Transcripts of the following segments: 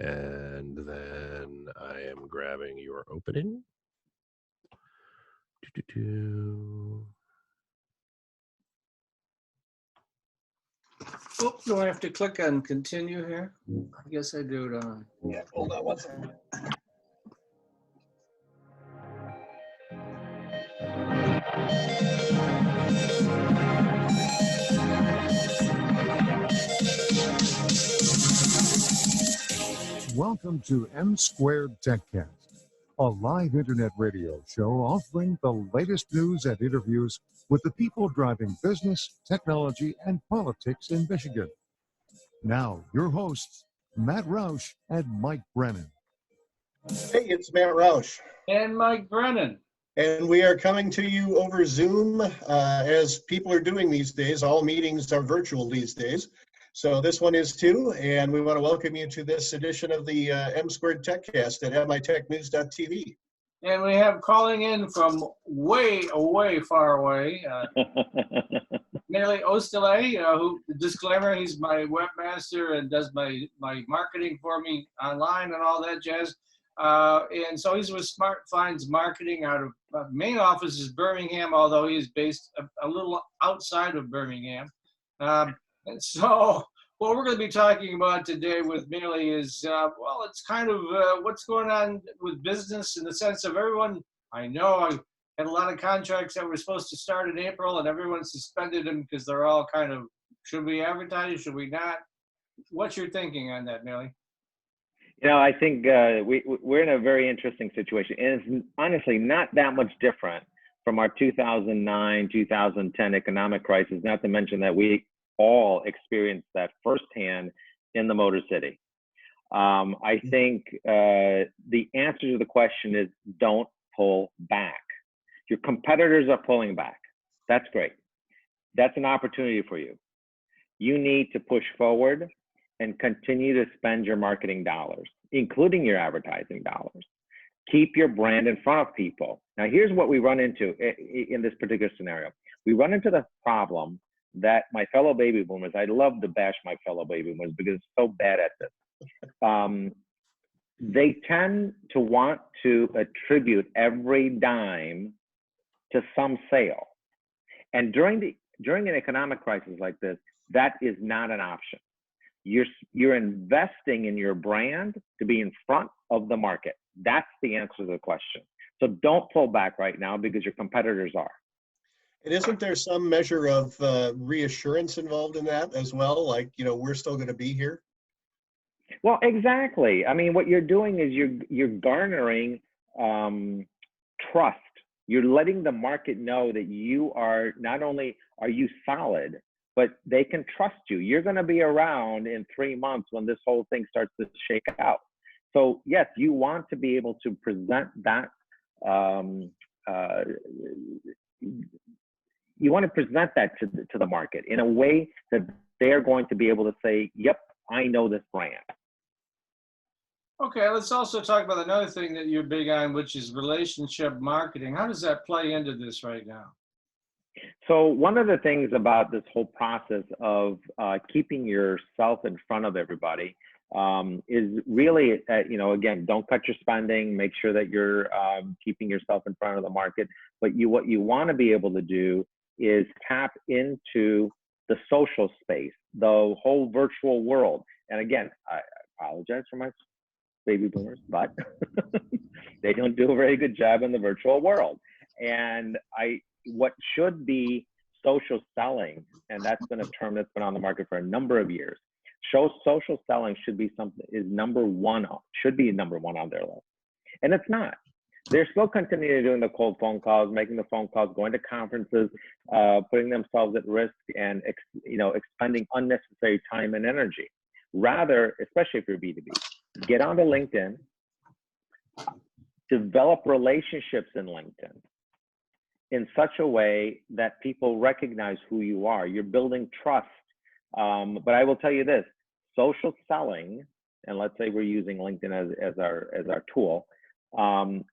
And then I am grabbing your opening. Oops, do I have to click on continue here? I guess I do, don't I? Yeah, hold on one second. Welcome to M2Techcast, a live internet radio show offering the latest news and interviews with the people driving business, technology, and politics in Michigan. Now, your hosts, Matt Roush and Mike Brennan. Hey, it's Matt Roush. And Mike Brennan. And we are coming to you over Zoom, as people are doing these days. All meetings are virtual these days. So this one is too, and we want to welcome you to this edition of the M2Techcast at mitechnews.tv. And we have calling in from way far away, Nelly Ostele, who, disclaimer, he's my webmaster and does my marketing for me online and all that jazz. And so he's with Smart Finds Marketing out of, main office is Birmingham, although he is based a little outside of Birmingham. And so what we're going to be talking about today with Neely is, well, it's kind of what's going on with business in the sense of everyone. I know I had a lot of contracts that were supposed to start in April and everyone suspended them because they're all kind of, should we advertise, should we not? What's your thinking on that, Neely? You know, I think we're in a very interesting situation. And it's honestly not that much different from our 2009, 2010 economic crisis, not to mention that we all experienced that firsthand in the Motor City. I think the answer to the question is don't pull back. Your competitors are pulling back. That's great. That's an opportunity for you. You need to push forward and continue to spend your marketing dollars, including your advertising dollars. Keep your brand in front of people. Now, here's what we run into in this particular scenario. We run into the problem that my fellow baby boomers, I love to bash my fellow baby boomers because it's so bad at this. They tend to want to attribute every dime to some sale. And during an economic crisis like this, that is not an option. You're investing in your brand to be in front of the market. That's the answer to the question. So don't pull back right now because your competitors are. And isn't there some measure of reassurance involved in that as well? Like, you know, we're still going to be here? Well, exactly. I mean, what you're doing is you're garnering trust. You're letting the market know that you are, not only are you solid, but they can trust you. You're going to be around in 3 months when this whole thing starts to shake out. So yes, you want to be able to present that. You want to present that to the market in a way that they're going to be able to say, yep, I know this brand. Okay, let's also talk about another thing that you're big on, which is relationship marketing. How does that play into this right now? So one of the things about this whole process of keeping yourself in front of everybody is really, you know, again, don't cut your spending, make sure that you're keeping yourself in front of the market. But what you want to be able to do is tap into the social space, the whole virtual world. And again, I apologize for my baby boomers, but they don't do a very good job in the virtual world. And what should be social selling, and that's been a term that's been on the market for a number of years. Social selling should be number one on their list. And it's not. They're still continuing doing the cold phone calls, making the phone calls, going to conferences, putting themselves at risk and expending unnecessary time and energy. Rather, especially if you're B2B, get onto LinkedIn, develop relationships in LinkedIn in such a way that people recognize who you are. You're building trust. But I will tell you this, social selling, and let's say we're using LinkedIn as our tool,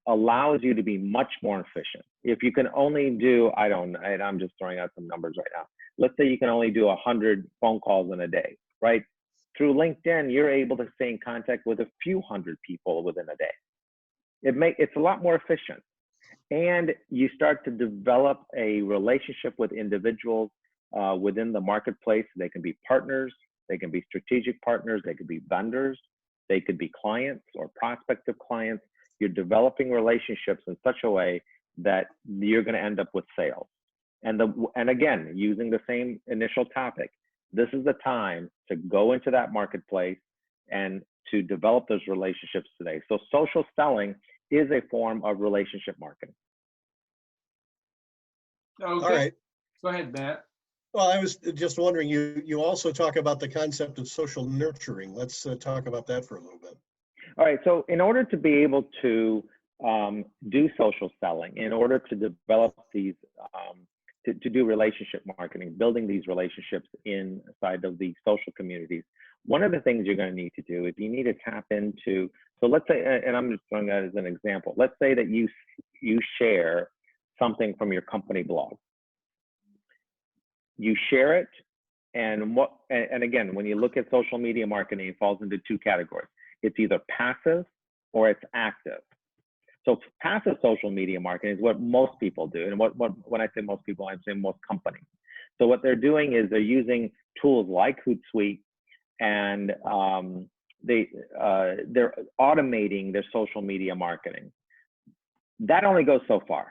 allows you to be much more efficient. If you can only do, I'm just throwing out some numbers right now. Let's say you can only do 100 phone calls in a day, right? Through LinkedIn, you're able to stay in contact with a few hundred people within a day. It's a lot more efficient. And you start to develop a relationship with individuals within the marketplace. They can be partners, they can be strategic partners, they could be vendors, they could be clients or prospective clients. You're developing relationships in such a way that you're going to end up with sales. And again, using the same initial topic, this is the time to go into that marketplace and to develop those relationships today. So social selling is a form of relationship marketing. Okay. All right. Go ahead, Matt. Well, I was just wondering, you also talk about the concept of social nurturing. Let's talk about that for a little bit. All right. So in order to be able to do social selling, in order to develop these, to do relationship marketing, building these relationships inside of the social communities, one of the things you're going to need to do is you need to tap into, so let's say, and I'm just throwing that as an example, let's say that you share something from your company blog. You share it, and again, when you look at social media marketing, it falls into two categories. It's either passive or it's active. So passive social media marketing is what most people do. And when I say most people, I'm saying most companies. So what they're doing is they're using tools like Hootsuite, and they're automating their social media marketing. That only goes so far.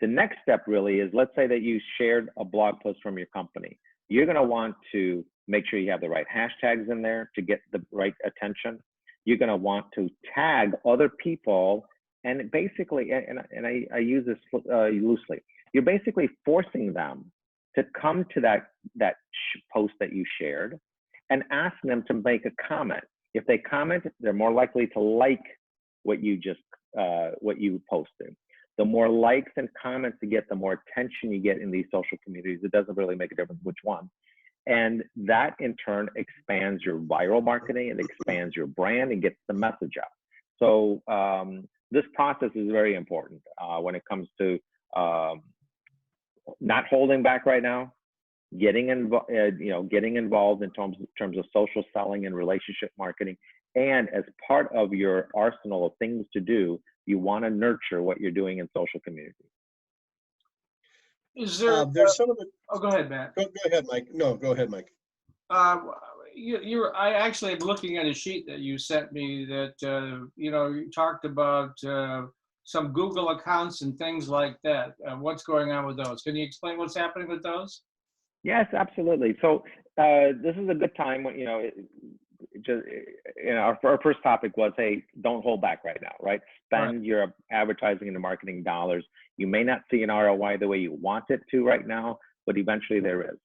The next step really is, let's say that you shared a blog post from your company. You're going to want to make sure you have the right hashtags in there to get the right attention. You're going to want to tag other people, and basically, and I use this loosely, you're basically forcing them to come to that post that you shared and ask them to make a comment. If they comment, they're more likely to like what you posted. The more likes and comments you get, the more attention you get in these social communities. It doesn't really make a difference which one. And that in turn expands your viral marketing, it expands your brand, and gets the message out. So this process is very important when it comes to not holding back right now, getting involved in terms of social selling and relationship marketing. And as part of your arsenal of things to do, you want to nurture what you're doing in social communities. Is there? There's some of the. Oh, go ahead, Matt. Go ahead, Mike. No, go ahead, Mike. I actually am looking at a sheet that you sent me that you talked about some Google accounts and things like that. What's going on with those? Can you explain what's happening with those? Yes, absolutely. So this is a good time when our first topic was, hey, don't hold back right now, right? Spend your advertising and marketing dollars. You may not see an ROI the way you want it to right now, but eventually there is.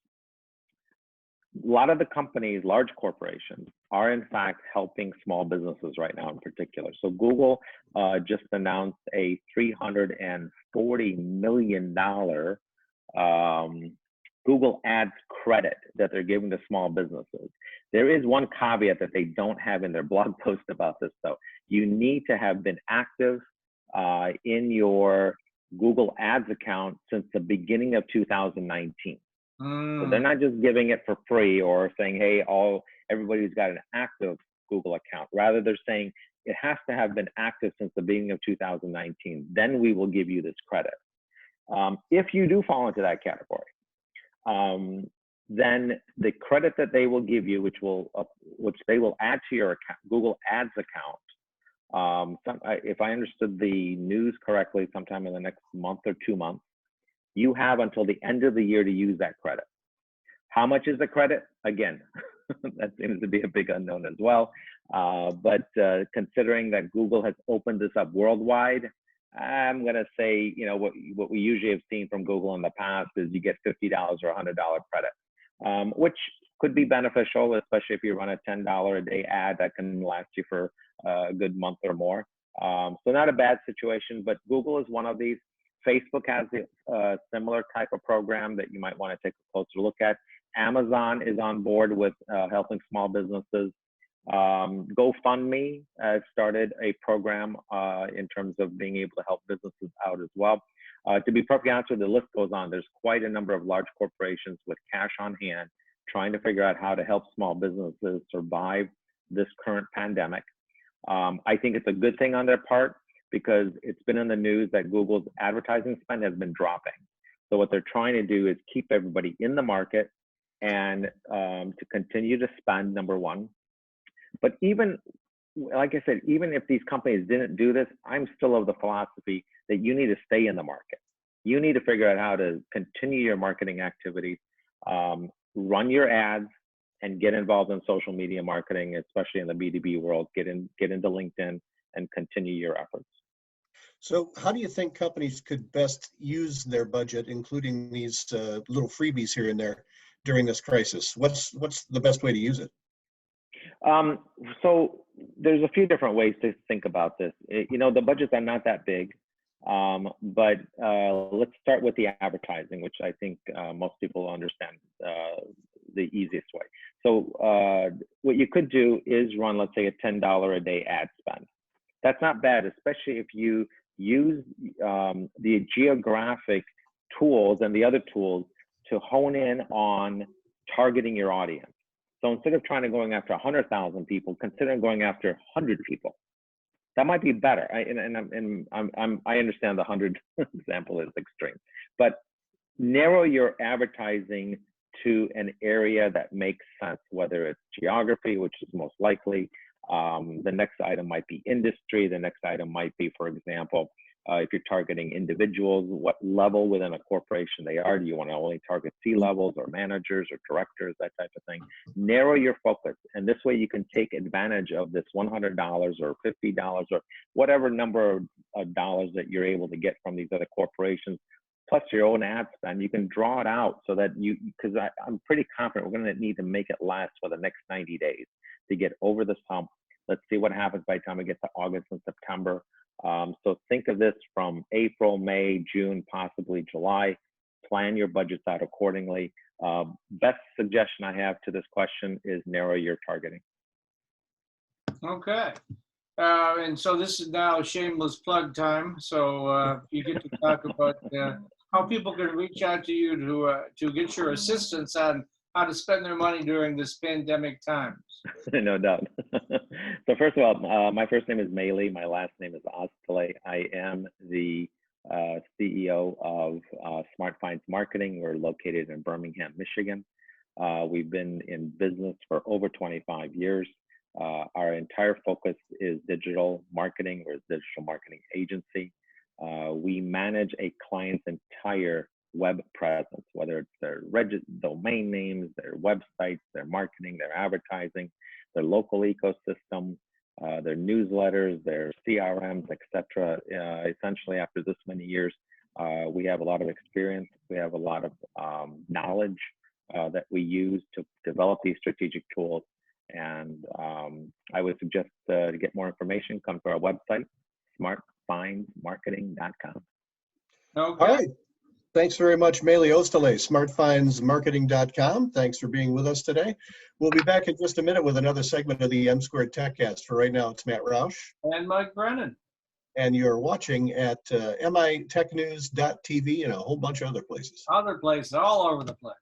A lot of the companies, large corporations, are in fact helping small businesses right now in particular. So Google just announced a $340 million Google Ads credit that they're giving to small businesses. There is one caveat that they don't have in their blog post about this, though. You need to have been active in your Google Ads account since the beginning of 2019. So they're not just giving it for free or saying, hey, everybody who's got an active Google account. Rather, they're saying it has to have been active since the beginning of 2019. Then we will give you this credit. If you do fall into that category, then the credit that they will give you, which they will add to your account, Google Ads account. If I understood the news correctly, sometime in the next month or 2 months, you have until the end of the year to use that credit. How much is the credit? Again, that seems to be a big unknown as well. But considering that Google has opened this up worldwide, I'm going to say, what we usually have seen from Google in the past is you get $50 or $100 credit, which could be beneficial, especially if you run a $10 a day ad that can last you for a good month or more. So not a bad situation, but Google is one of these. Facebook has a similar type of program that you might want to take a closer look at. Amazon is on board with helping small businesses. GoFundMe started a program in terms of being able to help businesses out as well. To be perfectly honest with you, the list goes on. There's quite a number of large corporations with cash on hand trying to figure out how to help small businesses survive this current pandemic. I think it's a good thing on their part because it's been in the news that Google's advertising spend has been dropping. So what they're trying to do is keep everybody in the market and to continue to spend, number one. But even, like I said, even if these companies didn't do this, I'm still of the philosophy that you need to stay in the market. You need to figure out how to continue your marketing activities, run your ads, and get involved in social media marketing, especially in the B2B world. Get into LinkedIn and continue your efforts. So how do you think companies could best use their budget, including these little freebies here and there during this crisis? What's the best way to use it? So there's a few different ways to think about this. The budgets are not that big, but let's start with the advertising, which I think most people understand the easiest way. So what you could do is run, let's say, a $10 a day ad spend. That's not bad, especially if you use the geographic tools and the other tools to hone in on targeting your audience. So instead of trying to going after 100,000 people, consider going after 100 people. That might be better. I understand the 100 example is extreme, but narrow your advertising to an area that makes sense, whether it's geography, which is most likely. The next item might be industry. The next item might be, for example, if you're targeting individuals, what level within a corporation they are. Do you want to only target C-levels or managers or directors, that type of thing? Narrow your focus. And this way you can take advantage of this $100 or $50 or whatever number of dollars that you're able to get from these other corporations, plus your own ad spend. You can draw it out so that because I'm pretty confident we're going to need to make it last for the next 90 days to get over this hump. Let's see what happens by the time we get to August and September. So think of this from April, May, June, possibly July. Plan your budgets out accordingly. Best suggestion I have to this question is narrow your targeting. Okay. And so this is now shameless plug time. So you get to talk about how people can reach out to you to get your assistance on how to spend their money during this pandemic times. No doubt. So first of all, my first name is Maley. My last name is Ostale. I am the CEO of Smart Finds Marketing. We're located in Birmingham, Michigan. We've been in business for over 25 years. Our entire focus is digital marketing. We're a digital marketing agency. We manage a client's entire web presence, whether it's their domain names, their websites, their marketing, their advertising, their local ecosystem, their newsletters, their CRMs, etc. Essentially, after this many years, we have a lot of experience. We have a lot of knowledge that we use to develop these strategic tools. And I would suggest to get more information, come to our website, smartfindsmarketing.com. Okay. All right. Thanks very much, Maley Ostale, smartfindsmarketing.com. Thanks for being with us today. We'll be back in just a minute with another segment of the M2Techcast. For right now, it's Matt Roush. And Mike Brennan. And you're watching at mitechnews.tv and a whole bunch of other places. Other places, all over the place.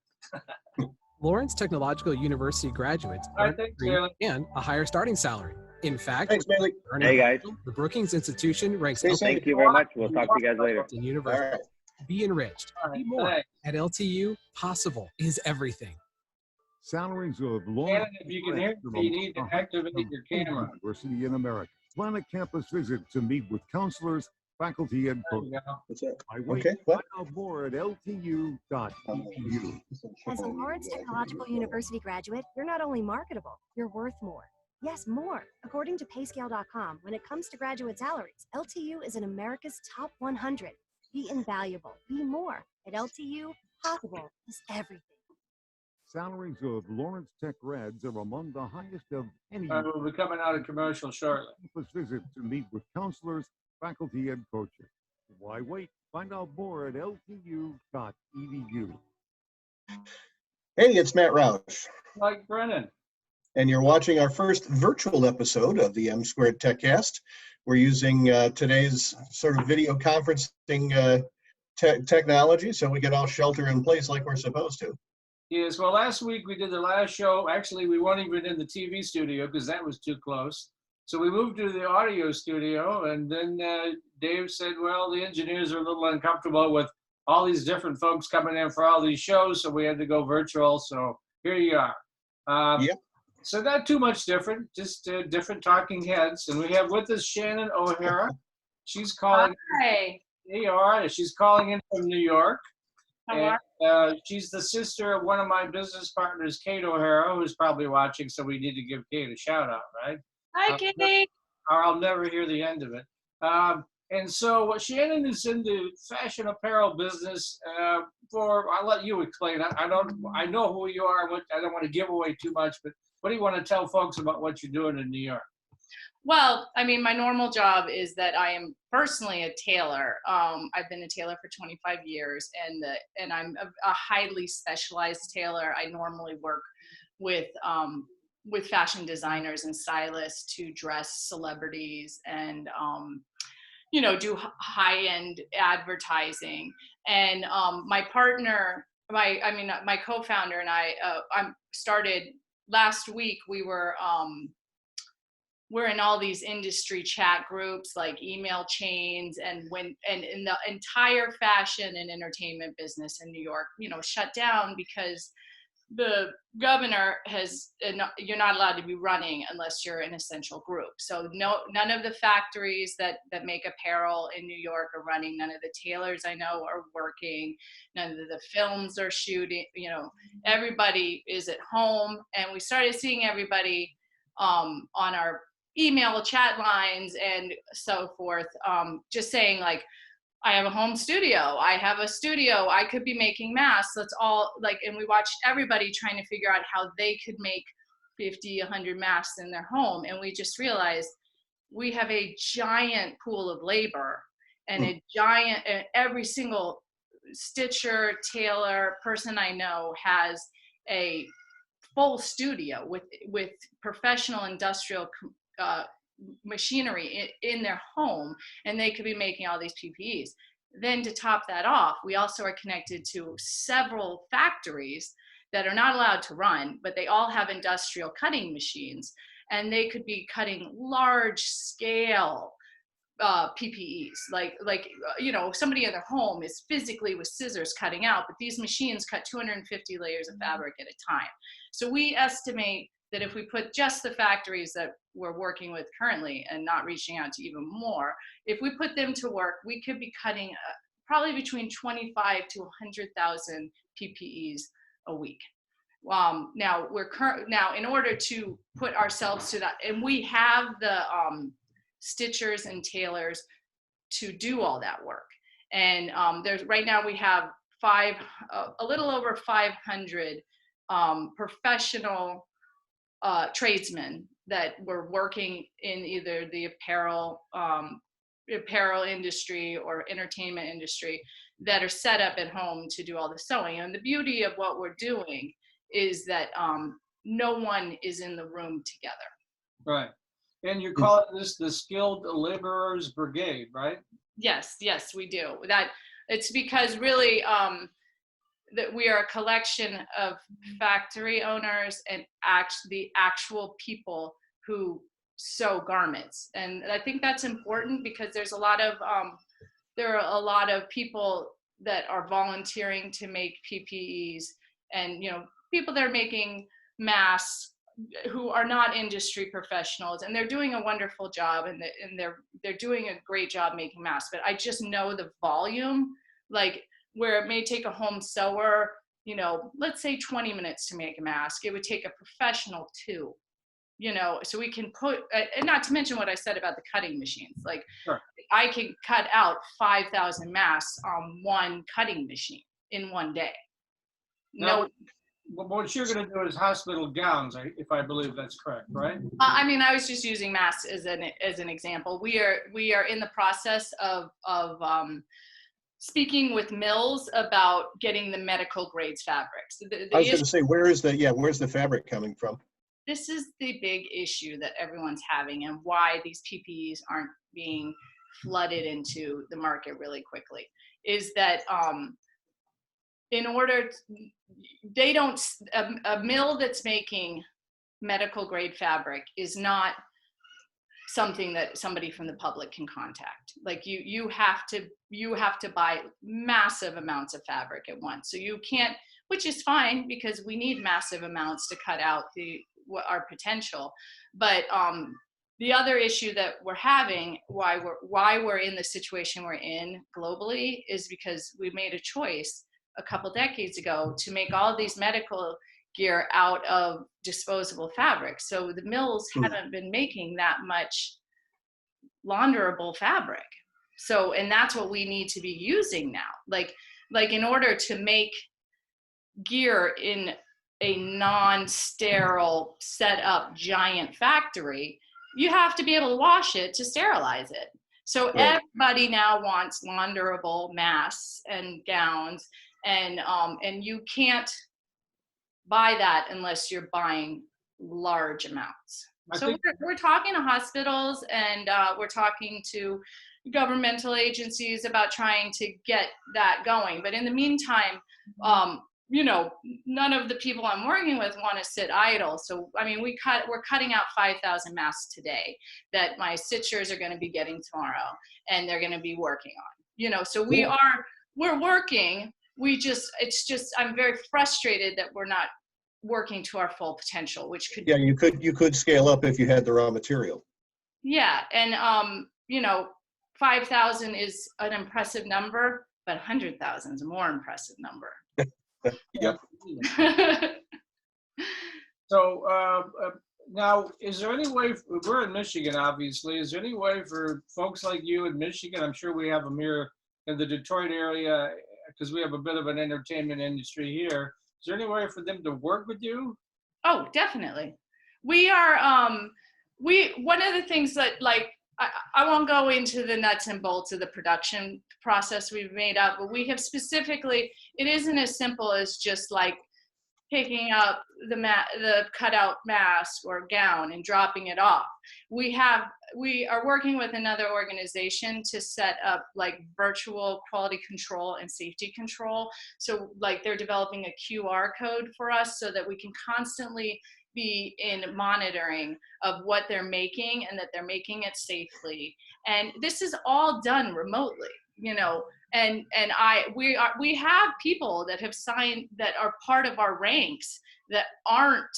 Lawrence Technological University graduates earn a degree and a higher starting salary. In fact, thanks, Maley. Hey, guys. The Brookings Institution ranks Thank you very much. We'll talk to you guys later. University. All right. Be enriched. Be more. Thanks. At LTU, possible is everything. Salaries of And Lawrence if you can hear me, you need to activate your camera. University in America. Plan a campus visit to meet with counselors, faculty, and There you coaches. go. That's it. I wait. Okay, what? Find out more at ltu.edu. As a Lawrence Technological University graduate, you're not only marketable, you're worth more. Yes, more. According to payscale.com, when it comes to graduate salaries, LTU is in America's top 100. Be invaluable. Be more. At LTU, possible is everything. Salaries of Lawrence Tech grads are among the highest of any We'll be coming out of commercial shortly. campus visit to meet with counselors, faculty, and coaches. Why wait? Find out more at ltu.edu. Hey, it's Matt Roush. Mike Brennan. And you're watching our first virtual episode of the M2Techcast. We're using today's sort of video conferencing technology so we can all shelter in place like we're supposed to. Yes, well, last week we did the last show. Actually, we weren't even in the TV studio because that was too close. So we moved to the audio studio, and then Dave said, well, the engineers are a little uncomfortable with all these different folks coming in for all these shows, so we had to go virtual. So here you are. Yep. So not too much different, just different talking heads. And we have with us Shannon O'Hara. She's calling. Hi. Hey, all right. She's calling in from New York. How And she's the sister of one of my business partners, Kate O'Hara, who's probably watching, so we need to give Kate a shout out, right? Hi, Kate. Or I'll never hear the end of it. And so Shannon is in the fashion apparel business I'll let you explain. I know who you are. I don't want to give away too much, but what do you want to tell folks about what you're doing in New York? Well, I mean, my normal job is that I am personally a tailor. I've been a tailor for 25 years, and I'm a highly specialized tailor. I normally work with fashion designers and stylists to dress celebrities and do high-end advertising. And my partner, my co-founder and I started last week. We're in all these industry chat groups like email chains, and in the entire fashion and entertainment business in New York, shut down because the governor you're not allowed to be running unless you're an essential group. So none of the factories that make apparel in New York are running. None of the tailors I know are working. None of the films are shooting. Everybody is at home, and we started seeing everybody on our email chat lines and so forth, just saying like, I have a home studio. I have a studio. I could be making masks. Let's all and we watched everybody trying to figure out how they could make 50, 100 masks in their home. And we just realized we have a giant pool of labor and every single stitcher, tailor, person I know has a full studio with professional industrial machinery in their home, and they could be making all these PPEs. Then to top that off, we also are connected to several factories that are not allowed to run, but they all have industrial cutting machines, and they could be cutting large scale PPEs, somebody in their home is physically with scissors cutting out, but these machines cut 250 layers of fabric at a time. So we estimate that if we put just the factories that we're working with currently and not reaching out to even more, if we put them to work, we could be cutting probably between 25 to 100,000 PPEs a week. Now in order to put ourselves to that, and we have the stitchers and tailors to do all that work. And right now we have a little over 500 professional tradesmen that were working in either the apparel industry or entertainment industry that are set up at home to do all the sewing. And the beauty of what we're doing is that no one is in the room together. Right. And you're calling this the Skilled Laborers Brigade, right? Yes, we do. That it's because really that we are a collection of factory owners and the actual people who sew garments. And I think that's important because there are a lot of people that are volunteering to make PPEs, and people that are making masks who are not industry professionals, and they're doing a wonderful job, and they're doing a great job making masks. But I just know the volume, where it may take a home sewer, let's say 20 minutes to make a mask, it would take a professional 2, so we can put, and not to mention what I said about the cutting machines. Sure. I can cut out 5,000 masks on one cutting machine in one day. What you're going to do is hospital gowns, if I believe that's correct, right? I was just using masks as an example. We are in the process of speaking with mills about getting the medical grades fabrics. I was going to say, where's the fabric coming from? This is the big issue that everyone's having, and why these PPEs aren't being flooded into the market really quickly, is that in order, they don't, a mill that's making medical grade fabric is not something that somebody from the public can contact. Like you have to buy massive amounts of fabric at once. So you can't, which is fine because we need massive amounts to cut out our potential. But the other issue that we're having, why we're in the situation we're in globally, is because we made a choice a couple decades ago to make all of these medical gear out of disposable fabric. So the mills haven't been making that much launderable fabric. So, and that's what we need to be using now. Like in order to make gear in a non-sterile set up giant factory, you have to be able to wash it to sterilize it. So everybody now wants launderable masks and gowns, and you can't buy that unless you're buying large amounts. So we're talking to hospitals, and we're talking to governmental agencies about trying to get that going. But in the meantime, you know, none of the people I'm working with want to sit idle. So, I mean, we're cutting out 5,000 masks today that my stitchers are going to be getting tomorrow, and they're going to be working on, you know, so we're working. I'm very frustrated that we're not working to our full potential, which could. Yeah, you could scale up if you had the raw material. Yeah. And, you know, 5,000 is an impressive number, but 100,000 is a more impressive number. Yep. So now, is there any way, we're in Michigan, obviously, is there any way for folks like you in Michigan, I'm sure we have them here in the Detroit area, because we have a bit of an entertainment industry here. Is there any way for them to work with you? Oh, definitely. We are, one of the things that, like, I won't go into the nuts and bolts of the production process we've made up, but we have specifically, it isn't as simple as just like picking up the cutout mask or gown and dropping it off. We are working with another organization to set up like virtual quality control and safety control. So like they're developing a QR code for us so that we can constantly be in monitoring of what they're making and that they're making it safely. And this is all done remotely, you know, and we have people that have signed that are part of our ranks that are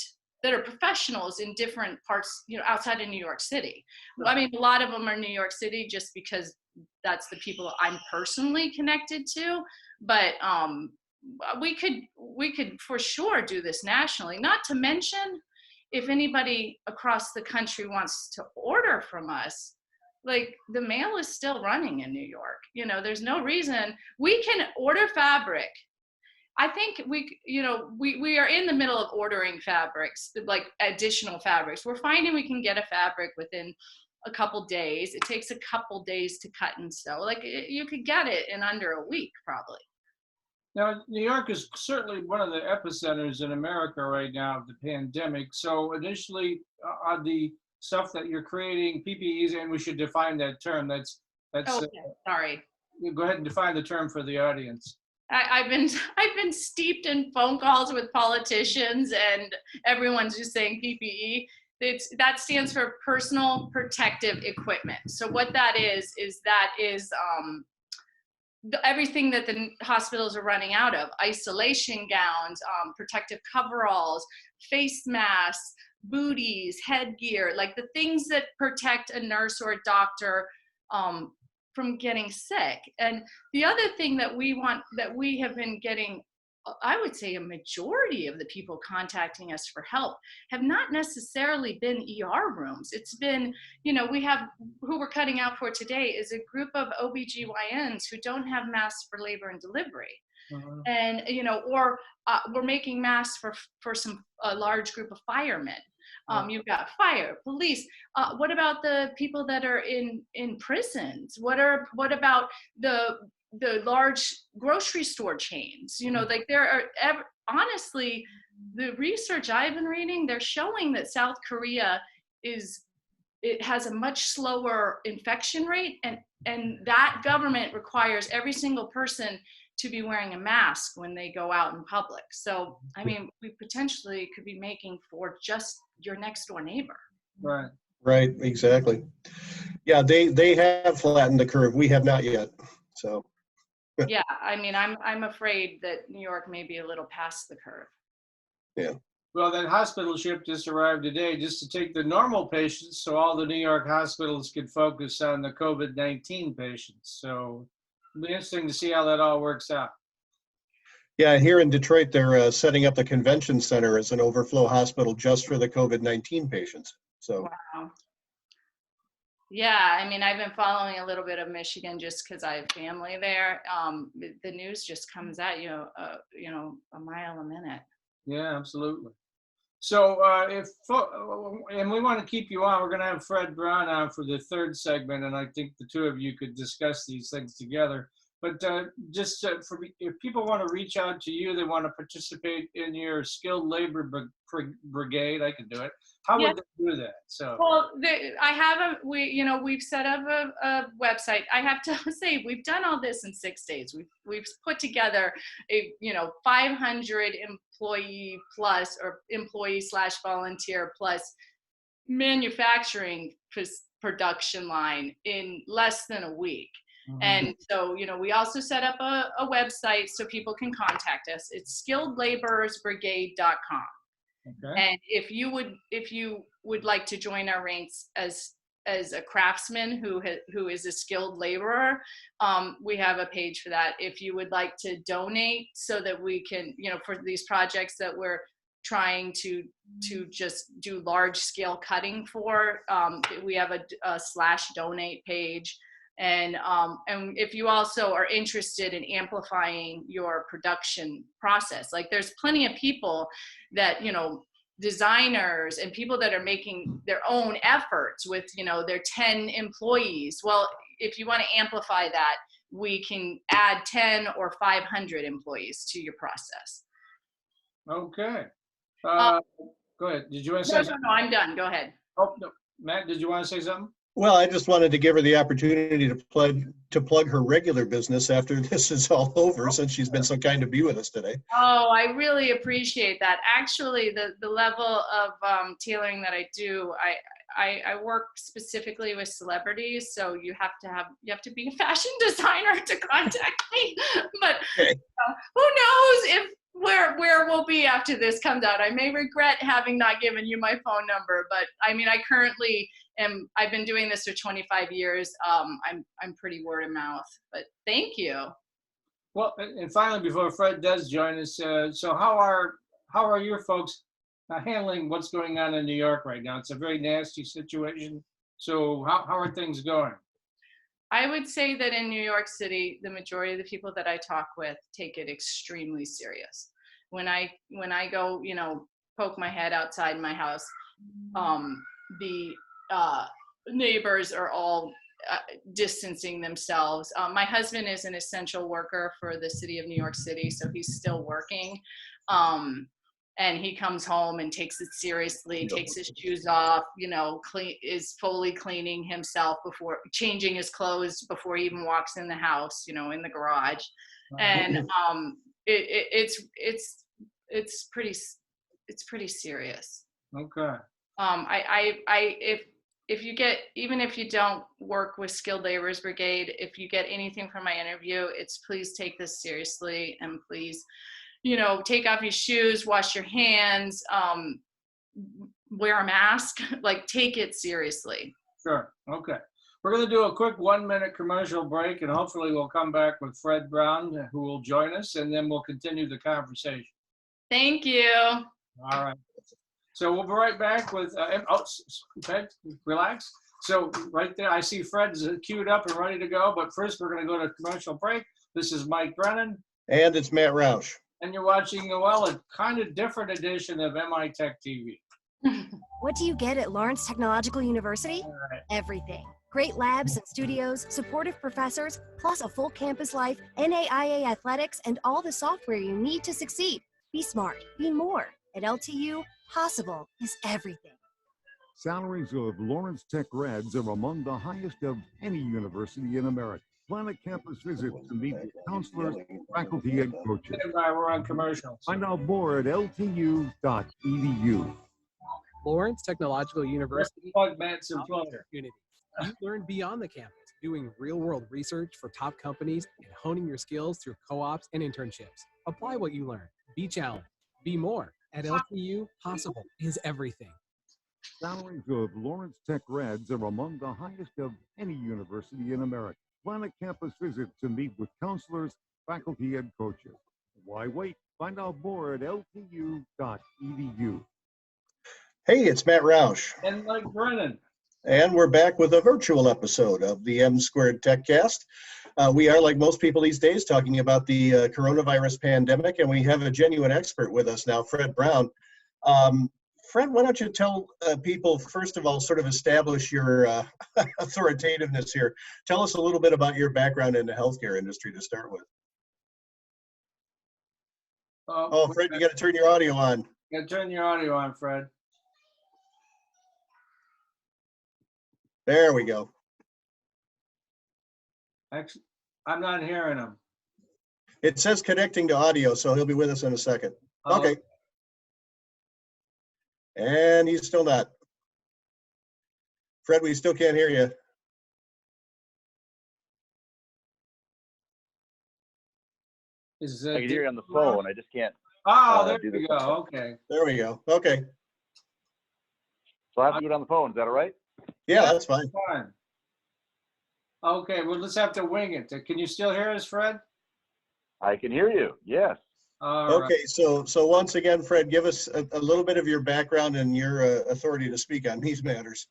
professionals in different parts, you know, outside of New York City. I mean, a lot of them are New York City just because that's the people I'm personally connected to, but we could for sure do this nationally, not to mention if anybody across the country wants to order from us, like the mail is still running in New York. You know, there's no reason we can order fabric. I think we are in the middle of ordering fabrics, like additional fabrics. We're finding we can get a fabric within a couple days. It takes a couple days to cut and sew. Like you could get it in under a week, probably. Now, New York is certainly one of the epicenters in America right now of the pandemic. So initially, on the stuff that you're creating, PPEs, and we should define that term. That's. Okay, sorry. Go ahead and define the term for the audience. I've been steeped in phone calls with politicians, and everyone's just saying PPE. That stands for personal protective equipment. So what that is everything that the hospitals are running out of: isolation gowns, protective coveralls, face masks, booties, headgear, like the things that protect a nurse or a doctor from getting sick. And the other thing that we have been getting, I would say a majority of the people contacting us for help have not necessarily been ER rooms. It's been, you know, who we're cutting out for today is a group of OBGYNs who don't have masks for labor and delivery. Uh-huh. And, you know, or we're making masks for a large group of firemen. You've got fire, police. What about the people that are in prisons? What about the large grocery store chains? You know, like there are, honestly, the research I've been reading, they're showing that South Korea it has a much slower infection rate, and that government requires every single person to be wearing a mask when they go out in public. So, I mean, we potentially could be making for just your next door neighbor. Right. Right, exactly. Yeah, they have flattened the curve. We have not yet. So. Yeah, I mean, I'm afraid that New York may be a little past the curve. Yeah. Well, that hospital ship just arrived today just to take the normal patients so all the New York hospitals could focus on the COVID-19 patients. So it'll be interesting to see how that all works out. Yeah, here in Detroit, they're setting up the convention center as an overflow hospital just for the COVID-19 patients. So. Wow. Yeah, I mean, I've been following a little bit of Michigan just because I have family there. The news just comes at you, a mile a minute. Yeah, absolutely. So and we want to keep you on. We're going to have Fred Brown on for the third segment, and I think the two of you could discuss these things together. But if people want to reach out to you, they want to participate in your skilled labor brigade, I can do it. How would they do that? So, well, we've set up a website. I have to say, we've done all this in 6 days. We've put together a 500 employee plus or employee/volunteer plus manufacturing production line in less than a week. Mm-hmm. And so, we also set up a website so people can contact us. It's skilledlaborersbrigade.com. Okay. And if you would like to join our ranks as a craftsman who is a skilled laborer, we have a page for that. If you would like to donate so that we can, for these projects that we're trying to just do large scale cutting for, we have a /donate page. And if you also are interested in amplifying your production process, like there's plenty of people that, designers and people that are making their own efforts with, their 10 employees. Well, if you want to amplify that, we can add 10 or 500 employees to your process. Okay. Go ahead. Did you want to say something? No, I'm done. Go ahead. Oh, no. Matt, did you want to say something? Well, I just wanted to give her the opportunity to plug her regular business after this is all over, since she's been so kind to be with us today. Oh, I really appreciate that. Actually, the level of tailoring that I do, I work specifically with celebrities, so you have to be a fashion designer to contact me. But okay. Who knows where we'll be after this comes out. I may regret having not given you my phone number, but I mean, I currently I've been doing this for 25 years. I'm pretty word of mouth, but thank you. Well, and finally, before Fred does join us, so how are your folks handling what's going on in New York right now? It's a very nasty situation. So how are things going? I would say that in New York City, the majority of the people that I talk with take it extremely serious. When I go, poke my head outside my house, the neighbors are all distancing themselves. My husband is an essential worker for the city of New York City, so he's still working. And he comes home and takes it seriously, takes his shoes off, is fully cleaning himself before changing his clothes before he even walks in the house, in the garage. And it's pretty serious. Okay. If you get, even if you don't work with Skilled Laborers Brigade, if you get anything from my interview, it's please take this seriously and please, take off your shoes, wash your hands, wear a mask, like take it seriously. Sure. Okay. We're going to do a quick 1-minute commercial break, and hopefully we'll come back with Fred Brown, who will join us, and then we'll continue the conversation. Thank you. All right. So we'll be right back with, okay, relax. So right there, I see Fred's queued up and ready to go, but first we're going to go to commercial break. This is Mike Brennan. And it's Matt Roush. And you're watching, a kind of different edition of M2Tech TV. What do you get at Lawrence Technological University? Right. Everything. Great labs and studios, supportive professors, plus a full campus life, NAIA athletics, and all the software you need to succeed. Be smart, be more. At LTU, possible is everything. Salaries of Lawrence Tech grads are among the highest of any university in America. Plan a campus visit to meet with counselors, faculty, and coaches. We're on commercials. Find out more at ltu.edu. Lawrence Technological University Plug Matt's employer. Community. You learn beyond the campus, doing real-world research for top companies and honing your skills through co-ops and internships. Apply what you learn. Be challenged. Be more. At LTU, possible is everything. Salaries of Lawrence Tech grads are among the highest of any university in America. Plan a campus visit to meet with counselors, faculty, and coaches. Why wait? Find out more at ltu.edu. Hey, it's Matt Roush. And Mike Brennan. And we're back with a virtual episode of the M2Techcast. We are, like most people these days, talking about the coronavirus pandemic, and we have a genuine expert with us now, Fred Brown. Fred, why don't you tell people, first of all, sort of establish your authoritativeness here. Tell us a little bit about your background in the healthcare industry to start with. Oh, Fred, you got to turn your audio on. You got to turn your audio on, Fred. There we go. Actually, I'm not hearing him. It says connecting to audio, so he'll be with us in a second. Okay. And he's still not. Fred, we still can't hear you. I can hear you on the phone. I just can't. Oh, there we go. Okay. There we go. Okay. So I have to do it on the phone. Is that all right? Yeah, that's fine. Fine. Okay, we'll just have to wing it. Can you still hear us, Fred? I can hear you. Yes. Okay, so once again, Fred, give us a little bit of your background and your authority to speak on these matters.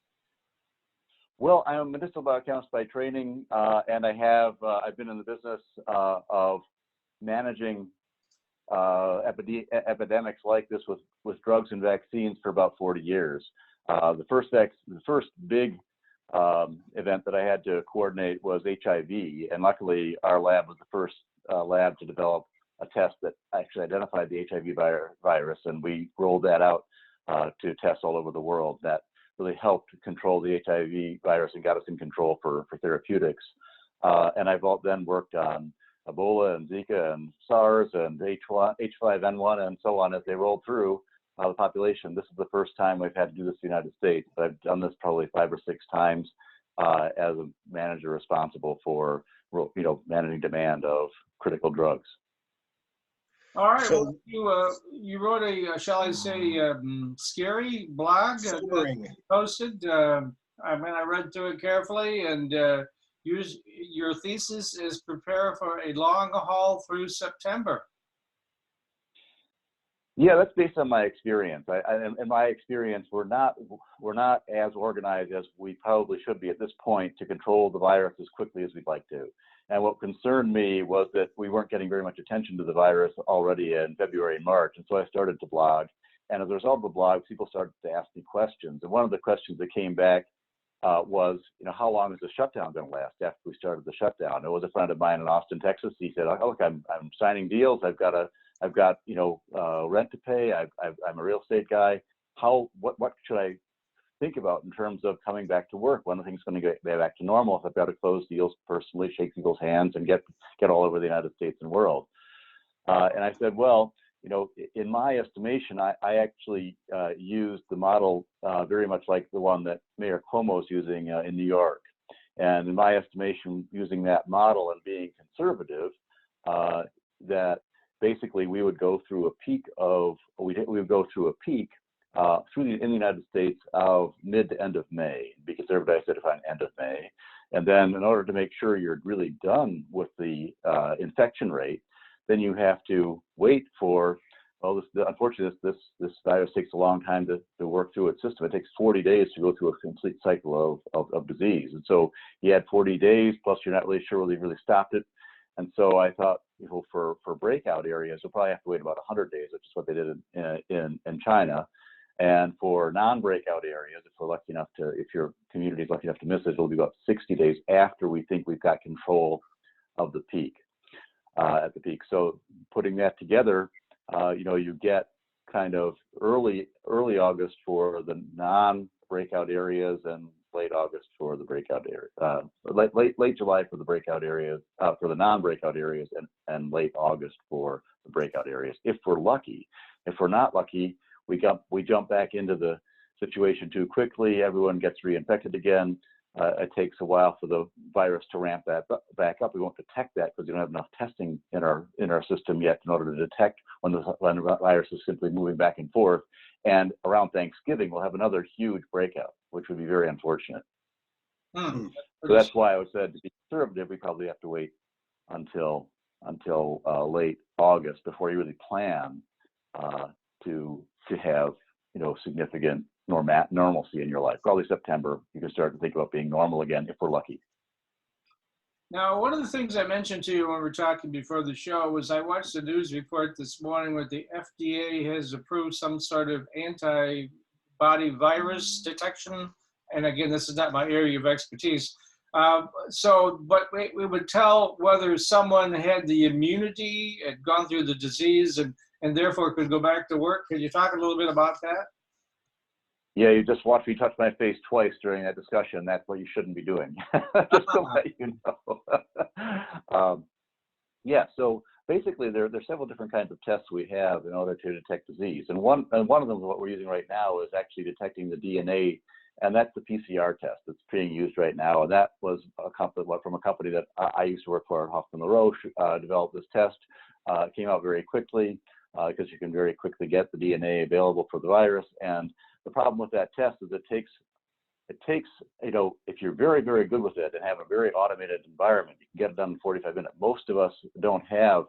Well, I'm a medicinal biochemist by training, and I've been in the business of managing epidemics like this with drugs and vaccines for about 40 years. The first big event that I had to coordinate was HIV, and luckily our lab was the first lab to develop a test that actually identified the HIV virus, and we rolled that out to tests all over the world. That really helped control the HIV virus and got us in control for therapeutics. And I've then worked on Ebola and Zika and SARS and H5N1 and so on as they rolled through the population. This is the first time we've had to do this in the United States, but I've done this probably 5 or 6 times as a manager responsible for managing demand of critical drugs. All right. So, well, you wrote a, shall I say, scary blog posted. I read through it carefully, and your thesis is prepare for a long haul through September. Yeah, that's based on my experience. In my experience, we're not as organized as we probably should be at this point to control the virus as quickly as we'd like to. And what concerned me was that we weren't getting very much attention to the virus already in February and March. And so I started to blog. And as a result of the blog, people started to ask me questions. And one of the questions that came back was, how long is the shutdown going to last after we started the shutdown? It was a friend of mine in Austin, Texas. He said, "Oh, look, I'm signing deals. I've got rent to pay. I'm a real estate guy. What should I think about in terms of coming back to work? When are things going to get back to normal if I've got to close deals personally, shake people's hands, and get all over the United States and world?" And I said, well, in my estimation, I actually used the model very much like the one that Mayor Cuomo is using in New York. And in my estimation, using that model and being conservative, that basically we would go through a peak in the United States of mid to end of May, be conservative, I said, define end of May. And then in order to make sure you're really done with the infection rate, then you have to wait for, unfortunately, this virus takes a long time to work through its system. It takes 40 days to go through a complete cycle of disease. And so you had 40 days, plus you're not really sure whether you've really stopped it. And so I thought, for breakout areas, you'll probably have to wait about 100 days, which is what they did in China. And for non-breakout areas, if your community is lucky enough to miss it, it'll be about 60 days after we think we've got control of the peak, at the peak. So putting that together, you get kind of early August for the non-breakout areas and late August for the breakout area, late July for the breakout areas, for the non-breakout areas, and late August for the breakout areas. If we're lucky. If we're not lucky, we jump back into the situation too quickly. Everyone gets reinfected again. It takes a while for the virus to ramp that back up. We won't detect that because we don't have enough testing in our system yet in order to detect when the virus is simply moving back and forth. And around Thanksgiving, we'll have another huge breakout, which would be very unfortunate. So that's why I said, to be conservative, we probably have to wait until late August before you really plan to have significant normalcy in your life. Probably September, you can start to think about being normal again if we're lucky. Now, one of the things I mentioned to you when we were talking before the show was I watched the news report this morning where the FDA has approved some sort of antibody virus detection. And again, this is not my area of expertise. But we would tell whether someone had the immunity, had gone through the disease, and therefore could go back to work. Could you talk a little bit about that? Yeah, you just watched me touch my face twice during that discussion. That's what you shouldn't be doing, just to let you know. So basically there are several different kinds of tests we have in order to detect disease. And one of them, what we're using right now, is actually detecting the DNA, and that's the PCR test that's being used right now. And that was from a company that I used to work for, Hoffman LaRoche, developed this test. It came out very quickly because you can very quickly get the DNA available for the virus. And the problem with that test is it takes, if you're very, very good with it and have a very automated environment, you can get it done in 45 minutes. Most of us don't have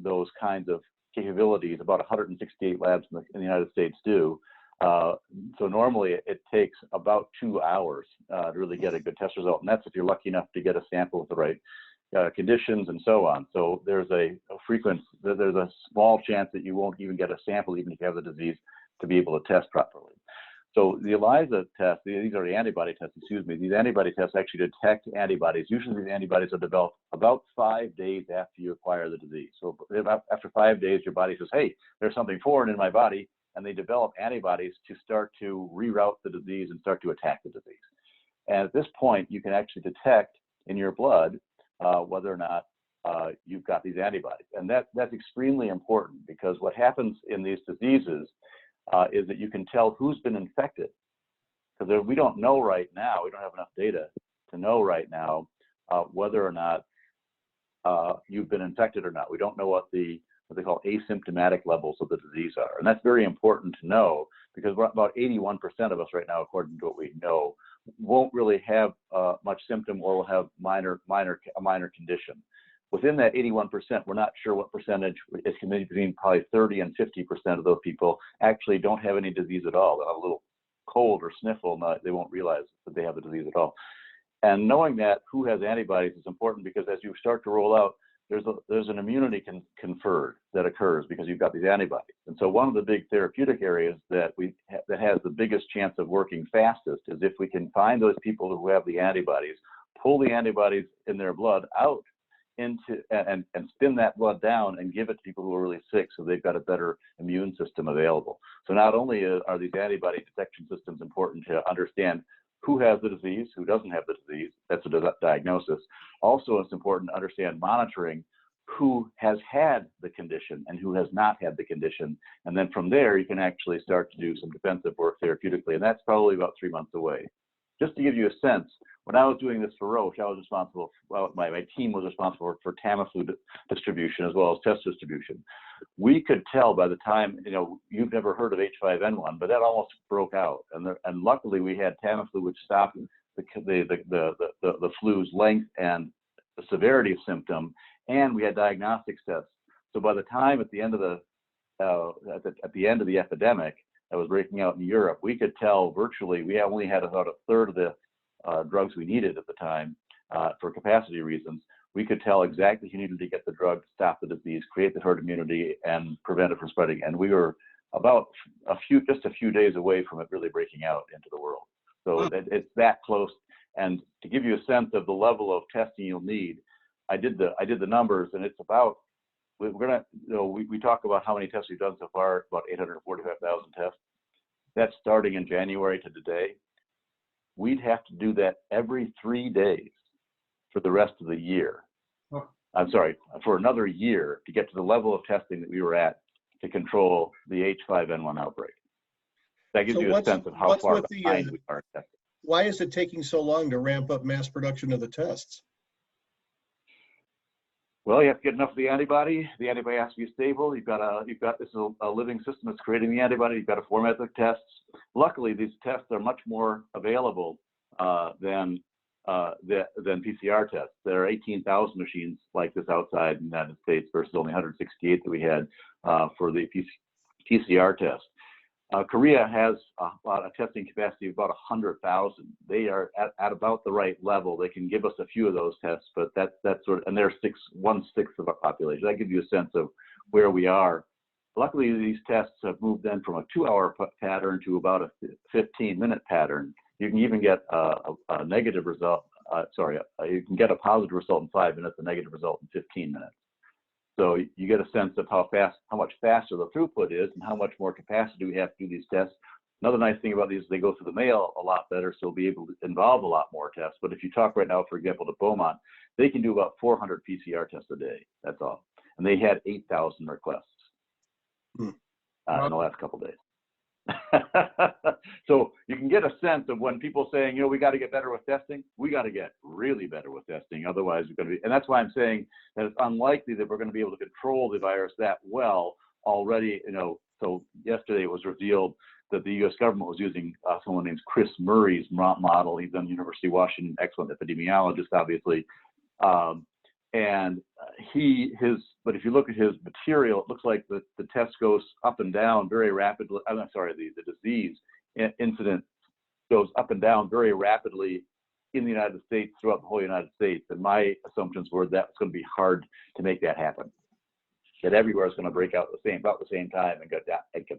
those kinds of capabilities. About 168 labs in the United States do. So normally it takes about 2 hours to really get a good test result. And that's if you're lucky enough to get a sample with the right conditions and so on. So there's a small chance that you won't even get a sample, even if you have the disease, to be able to test properly. So the ELISA test, these are the antibody tests, these antibody tests actually detect antibodies. Usually these antibodies are developed about 5 days after you acquire the disease. So after 5 days, your body says, hey, there's something foreign in my body, and they develop antibodies to start to reroute the disease and start to attack the disease. And at this point, you can actually detect in your blood whether or not you've got these antibodies. And that's extremely important, because what happens in these diseases is that you can tell who's been infected. Because we don't know right now, we don't have enough data to know right now whether or not you've been infected or not. We don't know what they call asymptomatic levels of the disease are. And that's very important to know, because about 81% of us right now, according to what we know, won't really have much symptom or will have a minor condition. Within that 81%, we're not sure what percentage, it's between probably 30 and 50% of those people actually don't have any disease at all. They'll have a little cold or sniffle, and they won't realize that they have the disease at all. And knowing that who has antibodies is important, because as you start to roll out, there's an immunity conferred that occurs because you've got these antibodies. And so one of the big therapeutic areas that has the biggest chance of working fastest is if we can find those people who have the antibodies, pull the antibodies in their blood out into and spin that blood down and give it to people who are really sick, so they've got a better immune system available. So not only are these antibody detection systems important to understand who has the disease, who doesn't have the disease, that's a diagnosis. Also, it's important to understand monitoring who has had the condition and who has not had the condition. And then from there, you can actually start to do some defensive work therapeutically. And that's probably about 3 months away. Just to give you a sense, when I was doing this for Roche, I was responsible, my team was responsible for Tamiflu distribution as well as test distribution. We could tell by the time, you've never heard of H5N1, but that almost broke out. And luckily we had Tamiflu, which stopped the flu's length and the severity of symptom, and we had diagnostics tests. So by the time at the end of the epidemic that was breaking out in Europe, we could tell virtually, we only had about a third of the drugs we needed at the time for capacity reasons. We could tell exactly who needed to get the drug to stop the disease, create the herd immunity, and prevent it from spreading. And we were about just a few days away from it really breaking out into the world. So it's that close. And to give you a sense of the level of testing you'll need, I did the numbers, and it's about, we talk about how many tests we've done so far, about 845,000 tests. That's starting in January to today. we'd have to do that every 3 days for the rest of the year. Oh. I'm sorry, for another year to get to the level of testing that we were at to control the H5N1 outbreak. That gives you a sense of how far behind we are testing. Why is it taking so long to ramp up mass production of the tests? Well, you have to get enough of the antibody. The antibody has to be stable. This is a living system that's creating the antibody. You've got to format the tests. Luckily, these tests are much more available than PCR tests. There are 18,000 machines like this outside the United States versus only 168 that we had for the PCR test. Korea has a testing capacity of about 100,000. They are at about the right level. They can give us a few of those tests, but that's sort of, and they're 1/6 of our population. That gives you a sense of where we are. Luckily, these tests have moved then from a 2-hour pattern to about a 15-minute pattern. You can even get a negative result. You can get a positive result in 5 minutes, a negative result in 15 minutes. So you get a sense of how much faster the throughput is and how much more capacity we have to do these tests. Another nice thing about these is they go through the mail a lot better, so we'll be able to involve a lot more tests. But if you talk right now, for example, to Beaumont, they can do about 400 PCR tests a day. That's all. And they had 8,000 requests in the last couple of days. So you can get a sense of when people saying, we got to get better with testing, we got to get really better with testing. Otherwise, we're going to be, and that's why I'm saying that it's unlikely that we're going to be able to control the virus that well already. So yesterday it was revealed that the U.S. government was using someone named Chris Murray's model. He's on the University of Washington, excellent epidemiologist, obviously. But if you look at his material, it looks like the test goes up and down very rapidly. I'm sorry, the disease incident goes up and down very rapidly in the United States, throughout the whole United States. And my assumptions were that it's going to be hard to make that happen. That everywhere is going to break out about the same time and get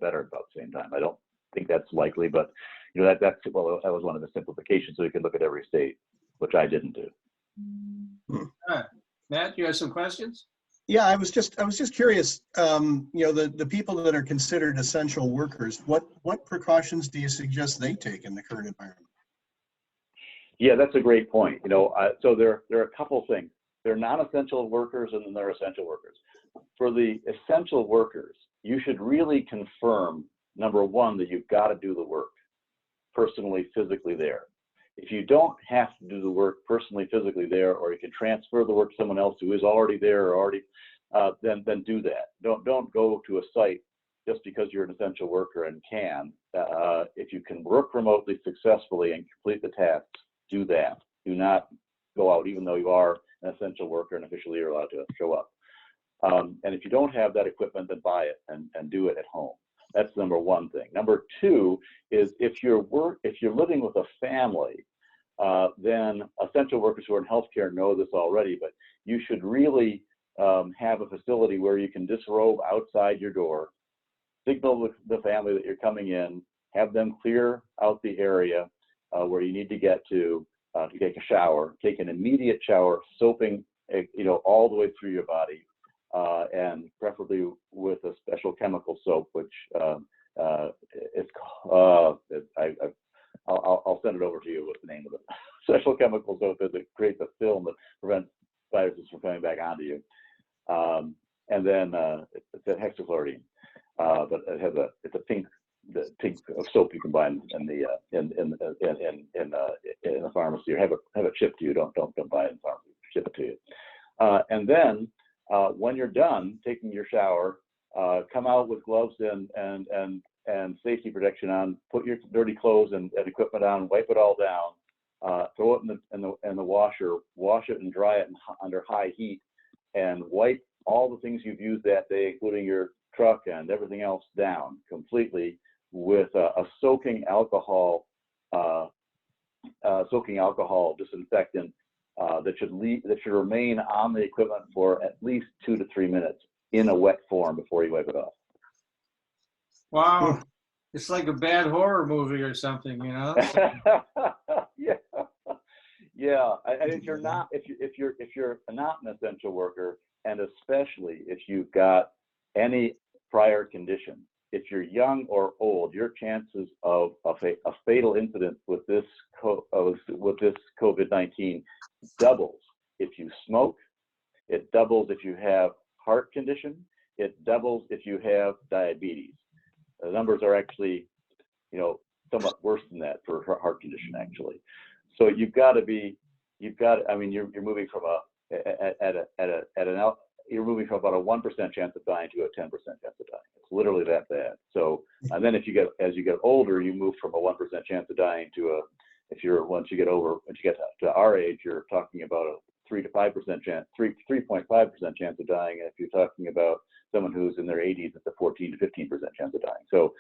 better about the same time. I don't think that's likely, but that was one of the simplifications. So you can look at every state, which I didn't do. All right. Matt, you have some questions? Yeah, I was just curious. The people that are considered essential workers, what precautions do you suggest they take in the current environment? Yeah, that's a great point. So there are a couple things. There are non-essential workers and then there are essential workers. For the essential workers, you should really confirm, number one, that you've got to do the work personally, physically there. If you don't have to do the work personally, physically there, or you can transfer the work to someone else who is already there or already, then do that. Don't go to a site just because you're an essential worker and can. If you can work remotely successfully and complete the tasks, do that. Do not go out, even though you are an essential worker and officially you're allowed to show up. And if you don't have that equipment, then buy it and do it at home. That's number one thing. Number two is if you're living with a family, then essential workers who are in healthcare know this already, but you should really have a facility where you can disrobe outside your door, signal the family that you're coming in, have them clear out the area where you need to get to take a shower, take an immediate shower, soaping all the way through your body, and preferably with a special chemical soap, which I'll send it over to you with the name of it. Special chemical soap is it creates a film that prevents viruses from coming back onto you. And then it's a hexafluorine, but it's a pink soap you can buy in the pharmacy, or have it shipped to you. Don't buy it in the pharmacy. Ship it to you. And then when you're done taking your shower, come out with gloves and safety protection on. Put your dirty clothes and equipment on. Wipe it all down. Throw it in the washer. Wash it and dry it under high heat, and wipe all the things you've used that day, including your truck and everything else, down completely with a soaking alcohol disinfectant that should remain on the equipment for at least 2 to 3 minutes in a wet form before you wipe it off. Wow, it's like a bad horror movie or something, Yeah. And if you're not an essential worker, and especially if you've got any prior condition, if you're young or old, your chances of a fatal incident with this COVID-19 doubles if you smoke. It doubles if you have heart condition. It doubles if you have diabetes. The numbers are actually, somewhat worse than that for heart condition, actually. So you've got to be, I mean, you're moving from you're moving from about a 1% chance of dying to a 10% chance of dying. It's literally that bad. So, and then as you get older, you move from a 1% chance of dying to once you get to our age, you're talking about a 3 to 5% chance, 3.5% chance of dying. And if you're talking about someone who's in their 80s, it's a 14 to 15% chance of dying. So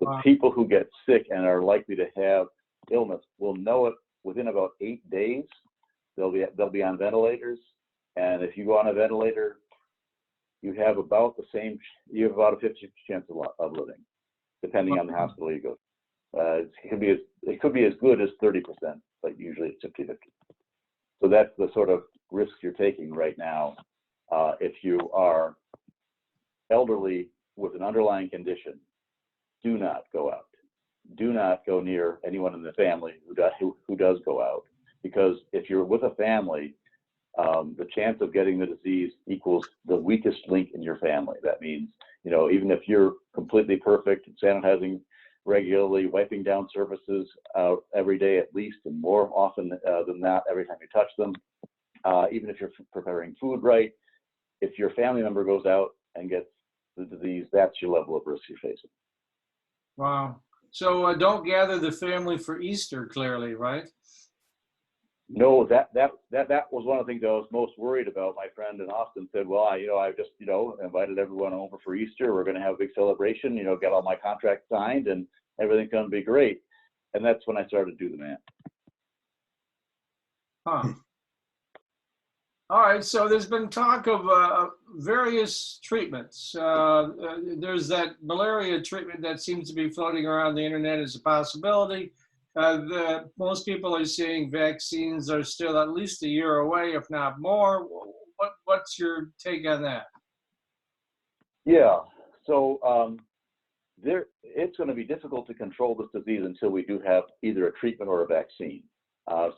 the people who get sick and are likely to have illness will know it within about 8 days. They'll be on ventilators. And if you go on a ventilator, you have about a 50% chance of living, depending on the hospital you go to. It could be as good as 30%, but usually it's 50-50. So that's the sort of risk you're taking right now. If you are elderly with an underlying condition, do not go out. Do not go near anyone in the family who does go out, because if you're with a family, the chance of getting the disease equals the weakest link in your family. That means, even if you're completely perfect, sanitizing regularly, wiping down surfaces every day at least, and more often than not every time you touch them, even if you're preparing food right, if your family member goes out and gets the disease, that's your level of risk you're facing. Wow. So don't gather the family for Easter, clearly, right? No, that was one of the things I was most worried about. My friend in Austin said, well, I just, invited everyone over for Easter. We're going to have a big celebration, get all my contracts signed and everything's going to be great. And that's when I started to do the math. Huh. All right, so there's been talk of various treatments. There's that malaria treatment that seems to be floating around the internet as a possibility. Most people are saying vaccines are still at least a year away, if not more. What's your take on that? Yeah, so it's going to be difficult to control this disease until we do have either a treatment or a vaccine.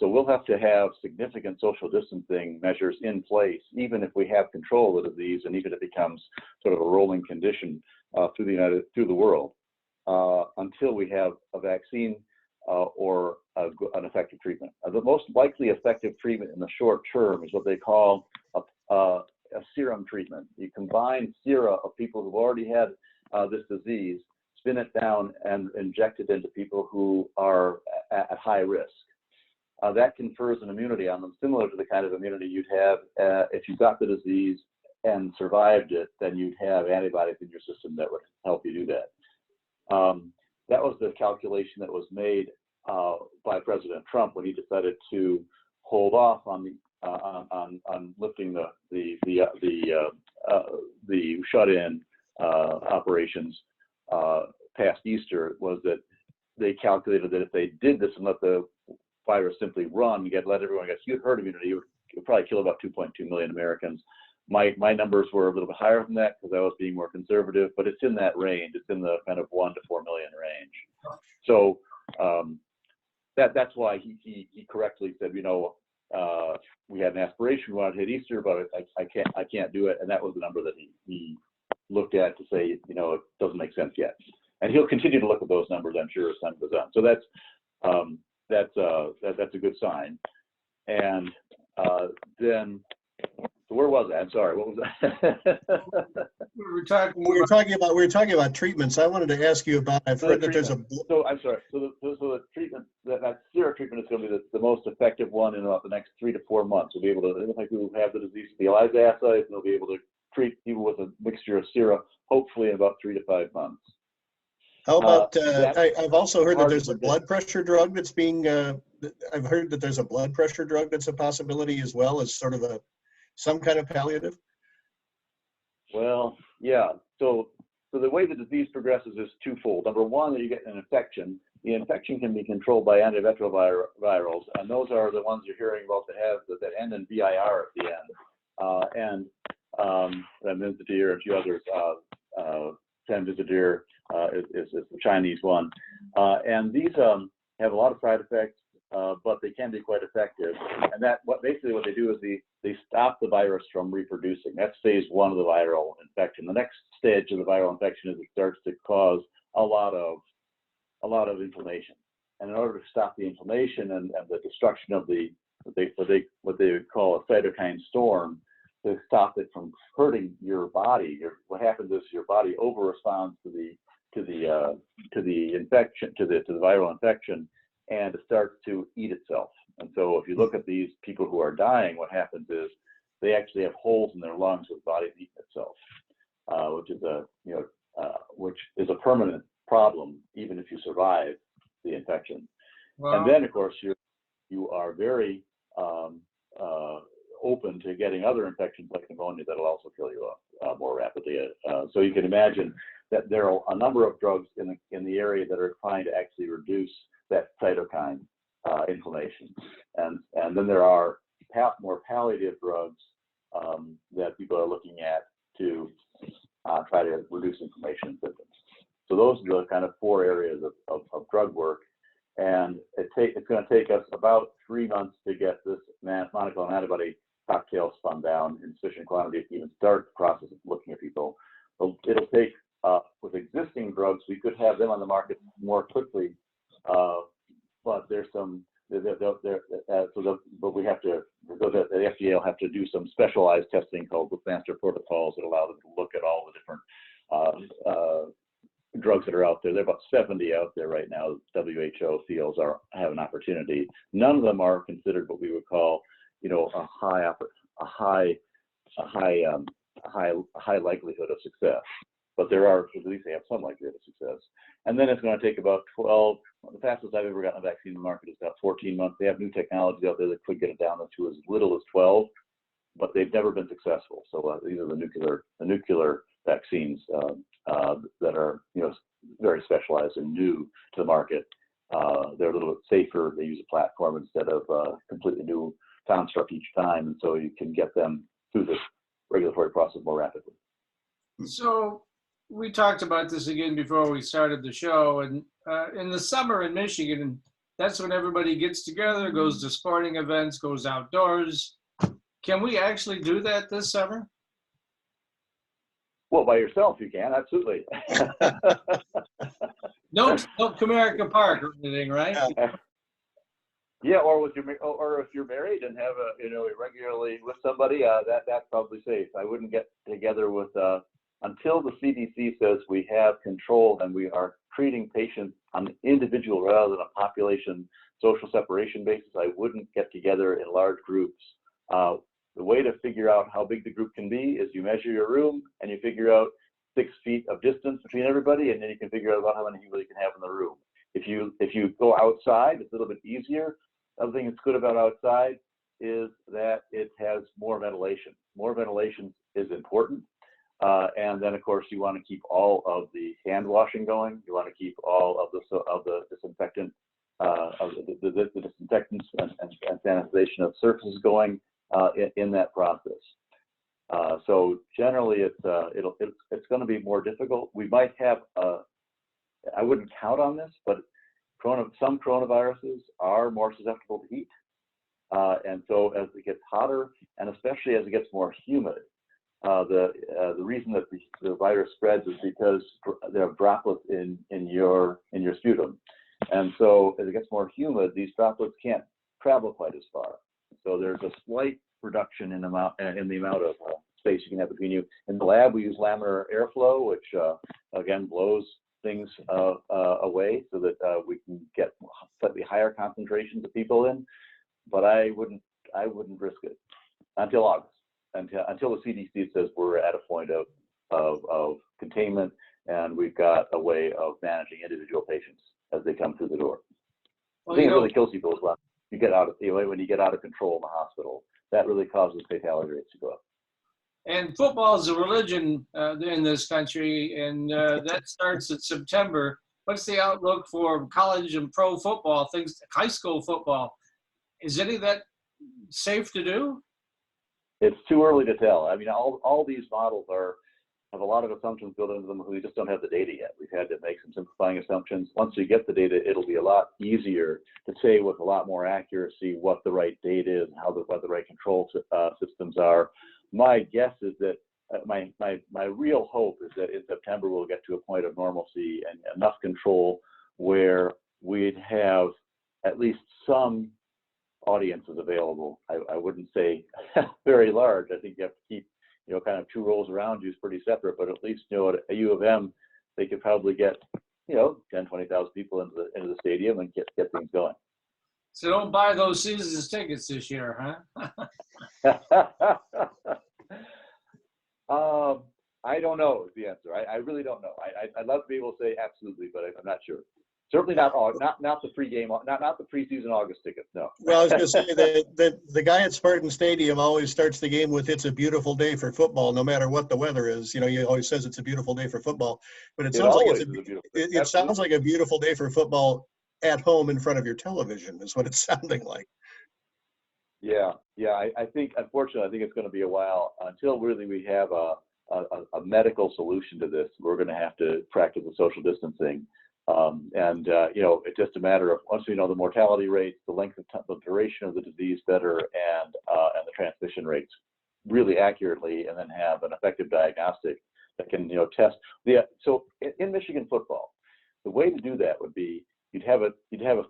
So we'll have to have significant social distancing measures in place, even if we have control of the disease, and even if it becomes sort of a rolling condition through the world, until we have a vaccine or an effective treatment. The most likely effective treatment in the short term is what they call a serum treatment. You combine sera of people who've already had this disease, spin it down, and inject it into people who are at high risk. That confers an immunity on them, similar to the kind of immunity you'd have if you got the disease and survived it. Then you'd have antibodies in your system that would help you do that. That was the calculation that was made by President Trump when he decided to hold off on lifting the shut-in operations past Easter. Was that they calculated that if they did this and let the virus simply run, let everyone get herd immunity, it would probably kill about 2.2 million Americans. My numbers were a little bit higher than that because I was being more conservative, but it's in that range. It's in the kind of 1 to 4 million range. So that's why he correctly said, we had an aspiration, we wanted to hit Easter, but I can't do it. And that was the number that he looked at to say, it doesn't make sense yet. And he'll continue to look at those numbers, I'm sure, as time goes on. So that's a good sign. And then, so where was I? I'm sorry. What was that? We were talking about treatments. I wanted to ask you about. I've heard that there's a. So I'm sorry. So the treatment, that sera treatment, is going to be the most effective one in about the next 3 to 4 months. We'll be able to identify people who have the disease with the ELISA assays, and they'll be able to treat people with a mixture of sera, hopefully in about 3 to 5 months. How about? I've also heard that there's a blood pressure drug that's being. I've heard that there's a blood pressure drug that's a possibility as well as sort of some kind of palliative. Well, yeah. So the way the disease progresses is twofold. Number one, you get an infection. The infection can be controlled by antiretrovirals, and those are the ones you're hearing about that end in VIR at the end, and remdesivir, a few others, remdesivir, is the Chinese one. And these have a lot of side effects, but they can be quite effective. And basically what they do is they stop the virus from reproducing. That's phase one of the viral infection. The next stage of the viral infection is it starts to cause a lot of inflammation. And in order to stop the inflammation and the destruction of what they call a cytokine storm, to stop it from hurting your body, what happens is your body over-responds to the infection, to the viral infection, and it starts to eat itself. And so if you look at these people who are dying, what happens is they actually have holes in their lungs where the body's eating itself, which is a permanent problem even if you survive the infection. Wow. And then of course you are very open to getting other infections like pneumonia that'll also kill you more rapidly. So you can imagine that there are a number of drugs in the area that are trying to actually reduce that cytokine inflammation. And then there are more palliative drugs that people are looking at to try to reduce inflammation and symptoms. So those are the kind of 4 areas of drug work. And it's going to take us about 3 months to get this monoclonal antibody cocktail spun down in sufficient quantity to even start the process of looking at people. It'll take, with existing drugs, we could have them on the market more quickly, but there's some, but we have to, the FDA will have to do some specialized testing called master protocols that allow them to look at all the different drugs that are out there. There are about 70 out there right now. WHO feels have an opportunity. None of them are considered what we would call, a high likelihood of success. But there are, at least they have some likelihood of success. And then it's going to take about 12. The fastest I've ever gotten a vaccine in the market is about 14 months. They have new technologies out there that could get it down to as little as 12, but they've never been successful. So these are the nuclear vaccines that are very specialized and new to the market. They're a little bit safer. They use a platform instead of a completely new construct each time, and so you can get them through this regulatory process more rapidly. So we talked about this again before we started the show, and in the summer in Michigan, that's when everybody gets together, goes to sporting events, goes outdoors. Can we actually do that this summer? Well, by yourself you can, absolutely. No Comerica Park or anything, right? Yeah, or if you're married and have regularly with somebody, that's probably safe. I wouldn't get together with until the CDC says we have control and we are treating patients on an individual rather than a population social separation basis. I wouldn't get together in large groups. The way to figure out how big the group can be is you measure your room and you figure out 6 feet of distance between everybody, and then you can figure out about how many people you can have in the room. If you go outside, it's a little bit easier. The other thing that's good about outside is that it has more ventilation. More ventilation is important. And then, of course, you want to keep all of the hand washing going. You want to keep all of the disinfectant, the disinfectants and sanitization of surfaces going in that process. So generally, it's going to be more difficult. We might have I wouldn't count on this, but some coronaviruses are more susceptible to heat. And so as it gets hotter, and especially as it gets more humid, the reason that the virus spreads is because there are droplets in your sputum. And so as it gets more humid, these droplets can't travel quite as far. So there's a slight reduction in the amount of space you can have between you. In the lab, we use laminar airflow, which again blows things away so that we can get slightly higher concentrations of people in. But I wouldn't risk it until August, until the CDC says we're at a point of containment and we've got a way of managing individual patients as they come through the door. Well, I think it really kills people as well. When you get out of control in the hospital, that really causes fatality rates to go up. And football is a religion in this country, and that starts in September. What's the outlook for college and pro football, high school football? Is any of that safe to do? It's too early to tell. I mean, all these models are have a lot of assumptions built into them. We just don't have the data yet. We've had to make some simplifying assumptions. Once we get the data, it'll be a lot easier to say with a lot more accuracy what the right data is and what the right control systems are. My guess is that my real hope is that in September we'll get to a point of normalcy and enough control where we'd have at least some audiences available. I wouldn't say very large. I think you have to keep, kind of 2 rows around you is pretty separate, but at least, at a U of M, they could probably get, 10, 20,000 people into the stadium and get things going. So don't buy those seasons tickets this year, huh? I don't know is the answer. I really don't know. I'd love to be able to say absolutely, but I'm not sure. Certainly not the pregame, not the preseason August tickets. No. Well, I was going to say that the guy at Spartan Stadium always starts the game with "It's a beautiful day for football," no matter what the weather is. He always says it's a beautiful day for football, but it sounds like it sounds like a beautiful day for football at home in front of your television. Is what it's sounding like. Yeah. I think, unfortunately, I think it's going to be a while until really we have a medical solution to this. We're going to have to practice the social distancing. It's just a matter of once we know the mortality rates, the length of the duration of the disease better, and the transmission rates really accurately, and then have an effective diagnostic that can test. So in Michigan football, the way to do that would be you'd have a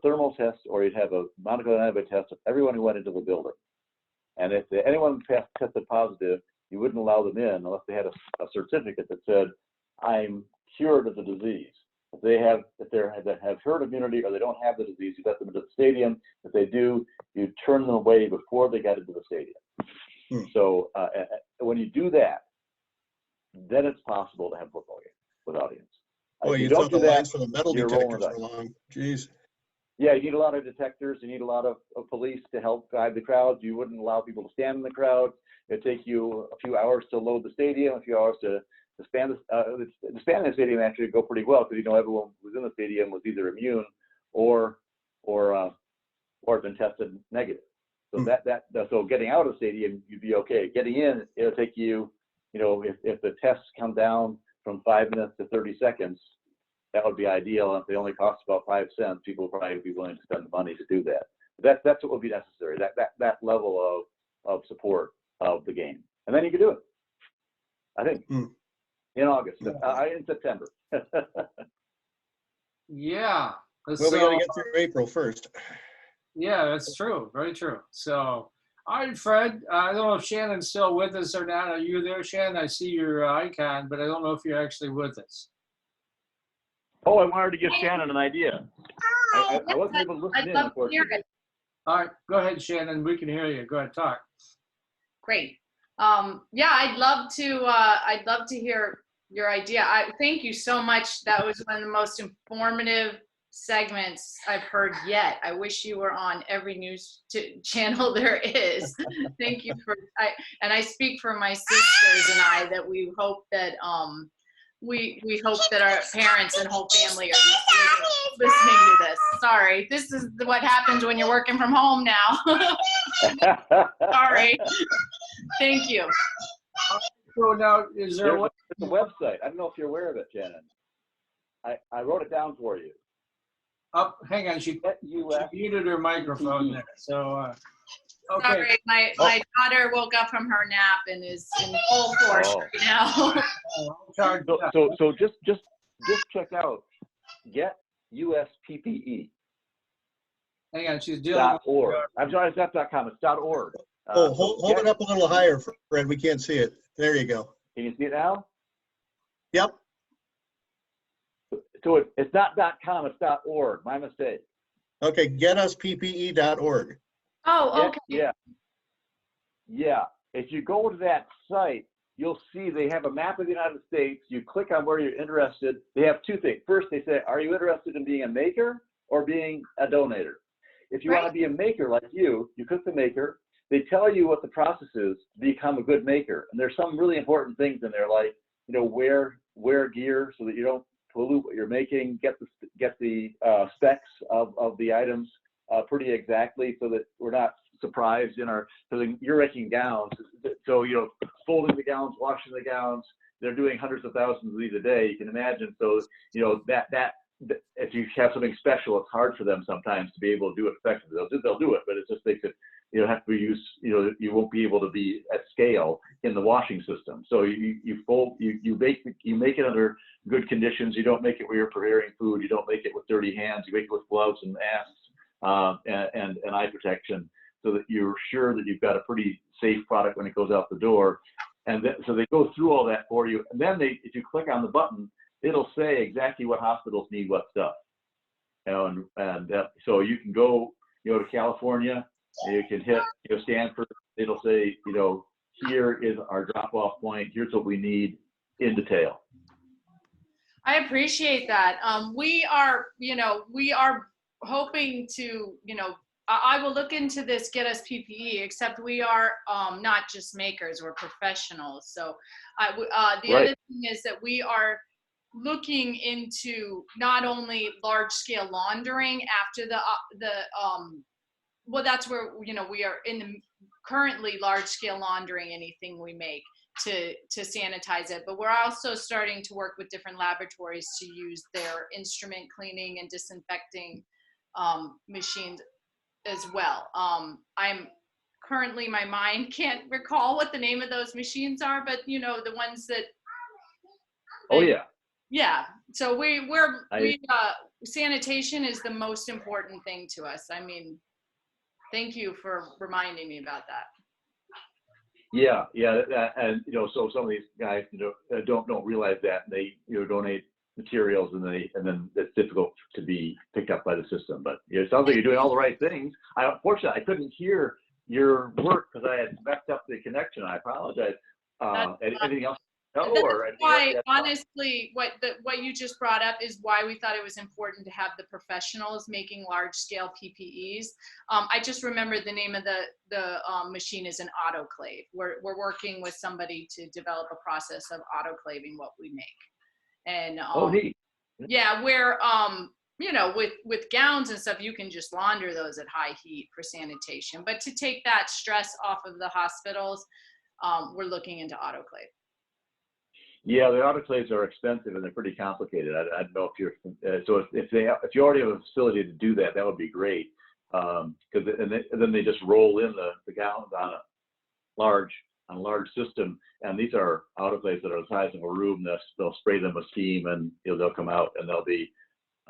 thermal test or you'd have a monoclonal antibody test of everyone who went into the building, and if anyone tested positive, you wouldn't allow them in unless they had a certificate that said, "I'm cured of the disease." If they have herd immunity or they don't have the disease, you let them into the stadium. If they do, you turn them away before they got into the stadium. So when you do that, then it's possible to have football games with audience. Well, you don't do that for the metal detectors so long. Jeez. Yeah, you need a lot of detectors. You need a lot of police to help guide the crowds. You wouldn't allow people to stand in the crowd. It'd take you a few hours to load the stadium, a few hours to span the stadium actually go pretty well because everyone who was in the stadium was either immune or had been tested negative. So so getting out of the stadium, you'd be okay. Getting in, it'll take you, if the tests come down from 5 minutes to 30 seconds, that would be ideal. And if they only cost about 5 cents, people would probably be willing to spend the money to do that. But that's what would be necessary. That level of support of the game, and then you can do it. I think. In August, in September. Yeah. Well, we got to get through April first. Yeah, that's true. Very true. So, all right, Fred, I don't know if Shannon's still with us or not. Are you there, Shannon? I see your icon, but I don't know if you're actually with us. Oh, I wanted to give Shannon an idea. I wasn't able to listen in, unfortunately. All right, go ahead, Shannon. We can hear you. Go ahead, talk. Great. I'd love to hear your idea. Thank you so much. That was one of the most informative segments I've heard yet. I wish you were on every news channel there is. Thank you I speak for my sisters and I that we hope that we hope that our parents and whole family are listening to this. Sorry, this is what happens when you're working from home now. Sorry. Thank you. So now, is there a website? I don't know if you're aware of it, Shannon. I wrote it down for you. Hang on, she muted her microphone there. So, okay. Sorry, my daughter woke up from her nap and is in full force right now. So just check out GetUSPPE. Hang on, she's dealing with .org. I'm sorry, it's not .com. It's .org. Hold it up a little higher, Fred. We can't see it. There you go. Can you see it now? Yep. So it's not .com. It's .org. My mistake. Okay, getusppe.org. Oh, okay. Yeah. If you go to that site, you'll see they have a map of the United States. You click on where you're interested. They have 2 things. First, they say, are you interested in being a maker or being a donator? If you want to be a maker like you click the maker. They tell you what the process is to become a good maker. And there's some really important things in there, like, wear gear so that you don't pollute what you're making, get the specs of the items pretty exactly so that we're not surprised so you're making gowns. So, folding the gowns, washing the gowns, they're doing hundreds of thousands of these a day. You can imagine. So, that if you have something special, it's hard for them sometimes to be able to do it effectively. They'll do it, but it's just they could, have to be used. You won't be able to be at scale in the washing system. So you make it under good conditions. You don't make it where you're preparing food. You don't make it with dirty hands. You make it with gloves and masks and eye protection, so that you're sure that you've got a pretty safe product when it goes out the door. And so they go through all that for you. And then if you click on the button, it'll say exactly what hospitals need what stuff. So you can go, to California, you can hit, Stanford. It'll say, here is our drop-off point. Here's what we need in detail. I appreciate that. We are hoping to, I will look into this, get us PPE, except we are not just makers, we're professionals. So the other thing is that we are looking into not only large scale laundering after that's where, we are in the currently large scale laundering anything we make to sanitize it, but we're also starting to work with different laboratories to use their instrument cleaning and disinfecting machines as well. I'm currently, my mind can't recall what the name of those machines are, but the ones that. Oh yeah. Yeah. So sanitation is the most important thing to us. I mean, thank you for reminding me about that. Yeah, and so some of these guys don't realize that, and they donate materials, and then it's difficult to be picked up by the system. But it sounds like you're doing all the right things. Unfortunately, I couldn't hear your work because I had messed up the connection. I apologize. Anything else? That's why, honestly, what you just brought up is why we thought it was important to have the professionals making large-scale PPEs. I just remembered the name of the machine is an autoclave. We're working with somebody to develop a process of autoclaving what we make. And neat. Yeah, where with gowns and stuff, you can just launder those at high heat for sanitation. But to take that stress off of the hospitals, we're looking into autoclave. Yeah, the autoclaves are expensive and they're pretty complicated. I don't know if you're if you already have a facility to do that, that would be great. Because then they just roll in the gallons on a large system, and these are autoclaves that are the size of a room. They'll spray them with steam, and they'll come out and they'll be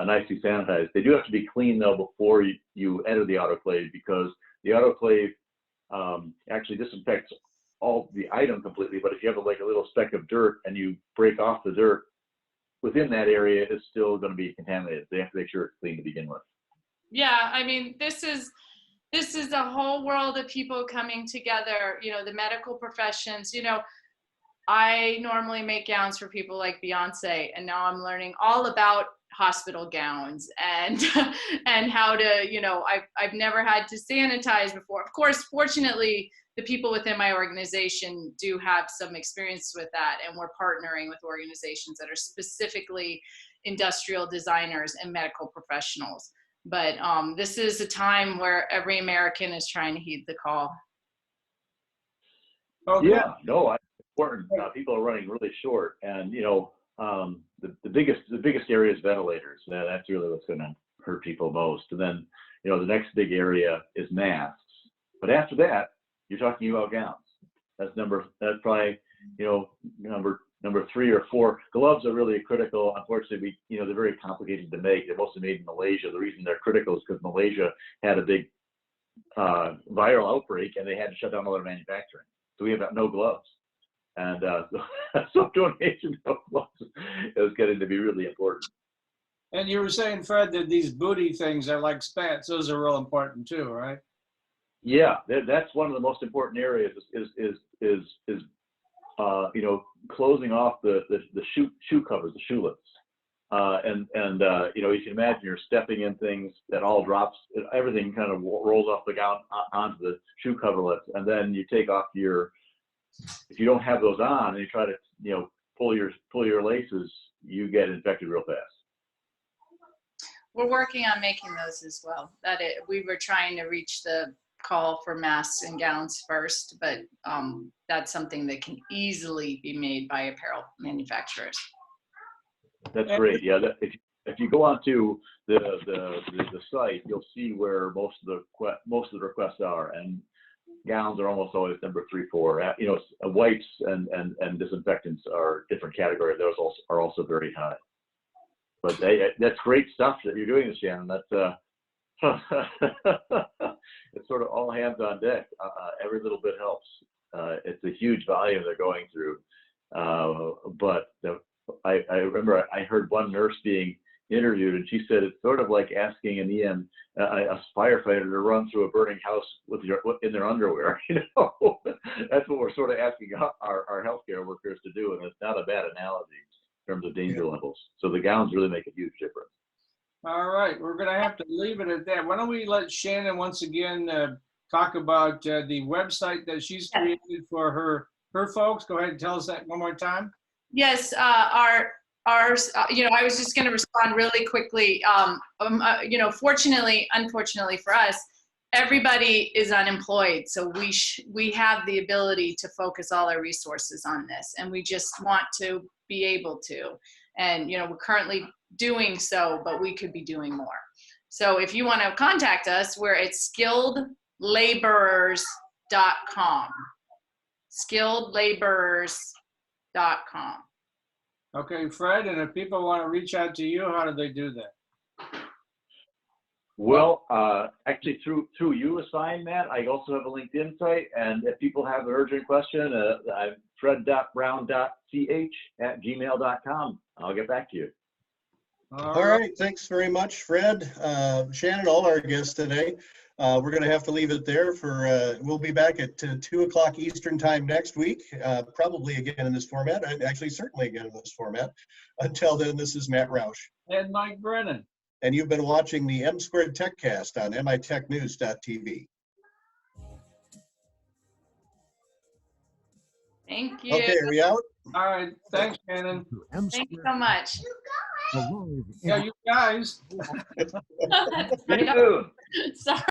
nicely sanitized. They do have to be clean though before you enter the autoclave, because the autoclave actually disinfects all the item completely, but if you have like a little speck of dirt and you break off the dirt within that area, it's still going to be contaminated. They have to make sure it's clean to begin with. Yeah, I mean, this is a whole world of people coming together, the medical professions. I normally make gowns for people like Beyonce, and now I'm learning all about hospital gowns and how to, I've never had to sanitize before. Of course, fortunately, the people within my organization do have some experience with that, and we're partnering with organizations that are specifically industrial designers and medical professionals. But this is a time where every American is trying to heed the call. Okay. Yeah, no, it's important. People are running really short, and the biggest area is ventilators. That's really what's going to hurt people most. And then the next big area is masks. But after that, you're talking about gowns. That's probably number 3 or 4. Gloves are really critical. Unfortunately, they're very complicated to make. They're mostly made in Malaysia. The reason they're critical is because Malaysia had a big viral outbreak, and they had to shut down all their manufacturing. So we have no gloves. And so donation of gloves is getting to be really important. And you were saying, Fred, that these booty things are like spats. Those are real important too, right? Yeah, that's one of the most important areas is closing off the shoe covers, the shoelets. You can imagine you're stepping in things that all drops, everything kind of rolls off the gown onto the shoe coverlets, and then you take off if you don't have those on and you try to pull your laces, you get infected real fast. We're working on making those as well. We were trying to reach the call for masks and gowns first, but that's something that can easily be made by apparel manufacturers. That's great. Yeah, if you go onto the site, you'll see where most of the requests are, and gowns are almost always number 3, 4. You know, wipes and disinfectants are different category. Those are also very high. But that's great stuff that you're doing, Shannon. That's it's sort of all hands on deck. Every little bit helps. It's a huge volume they're going through. But I remember I heard one nurse being interviewed, and she said it's sort of like asking a firefighter to run through a burning house in their underwear. You know, that's what we're sort of asking our healthcare workers to do, and it's not a bad analogy in terms of danger levels. So the gowns really make a huge difference. All right, we're going to have to leave it at that. Why don't we let Shannon once again talk about the website that she's created for her folks. Go ahead and tell us that one more time. Yes, ours, you know, I was just going to respond really quickly. You know, unfortunately for us, everybody is unemployed. So we have the ability to focus all our resources on this, and we just want to be able to. And, you know, we're currently doing so, but we could be doing more. So if you want to contact us, we're at skilledlaborers.com. skilledlaborers.com. Okay, Fred, and if people want to reach out to you, how do they do that? Well, actually through you assign that. I also have a LinkedIn site, and if people have an urgent question, I'm fred.brown.ch@gmail.com. I'll get back to you. All right, thanks very much, Fred. Shannon, all our guests today. We're going to have to leave it there we'll be back at 2 o'clock Eastern time next week, probably again in this format, actually certainly again in this format. Until then, this is Matt Roush. And Mike Brennan. And you've been watching the M2Techcast on mitechnews.tv. Thank you. Okay, are we out? All right, thanks, Shannon. Thank you so much. Yeah, you guys. Sorry.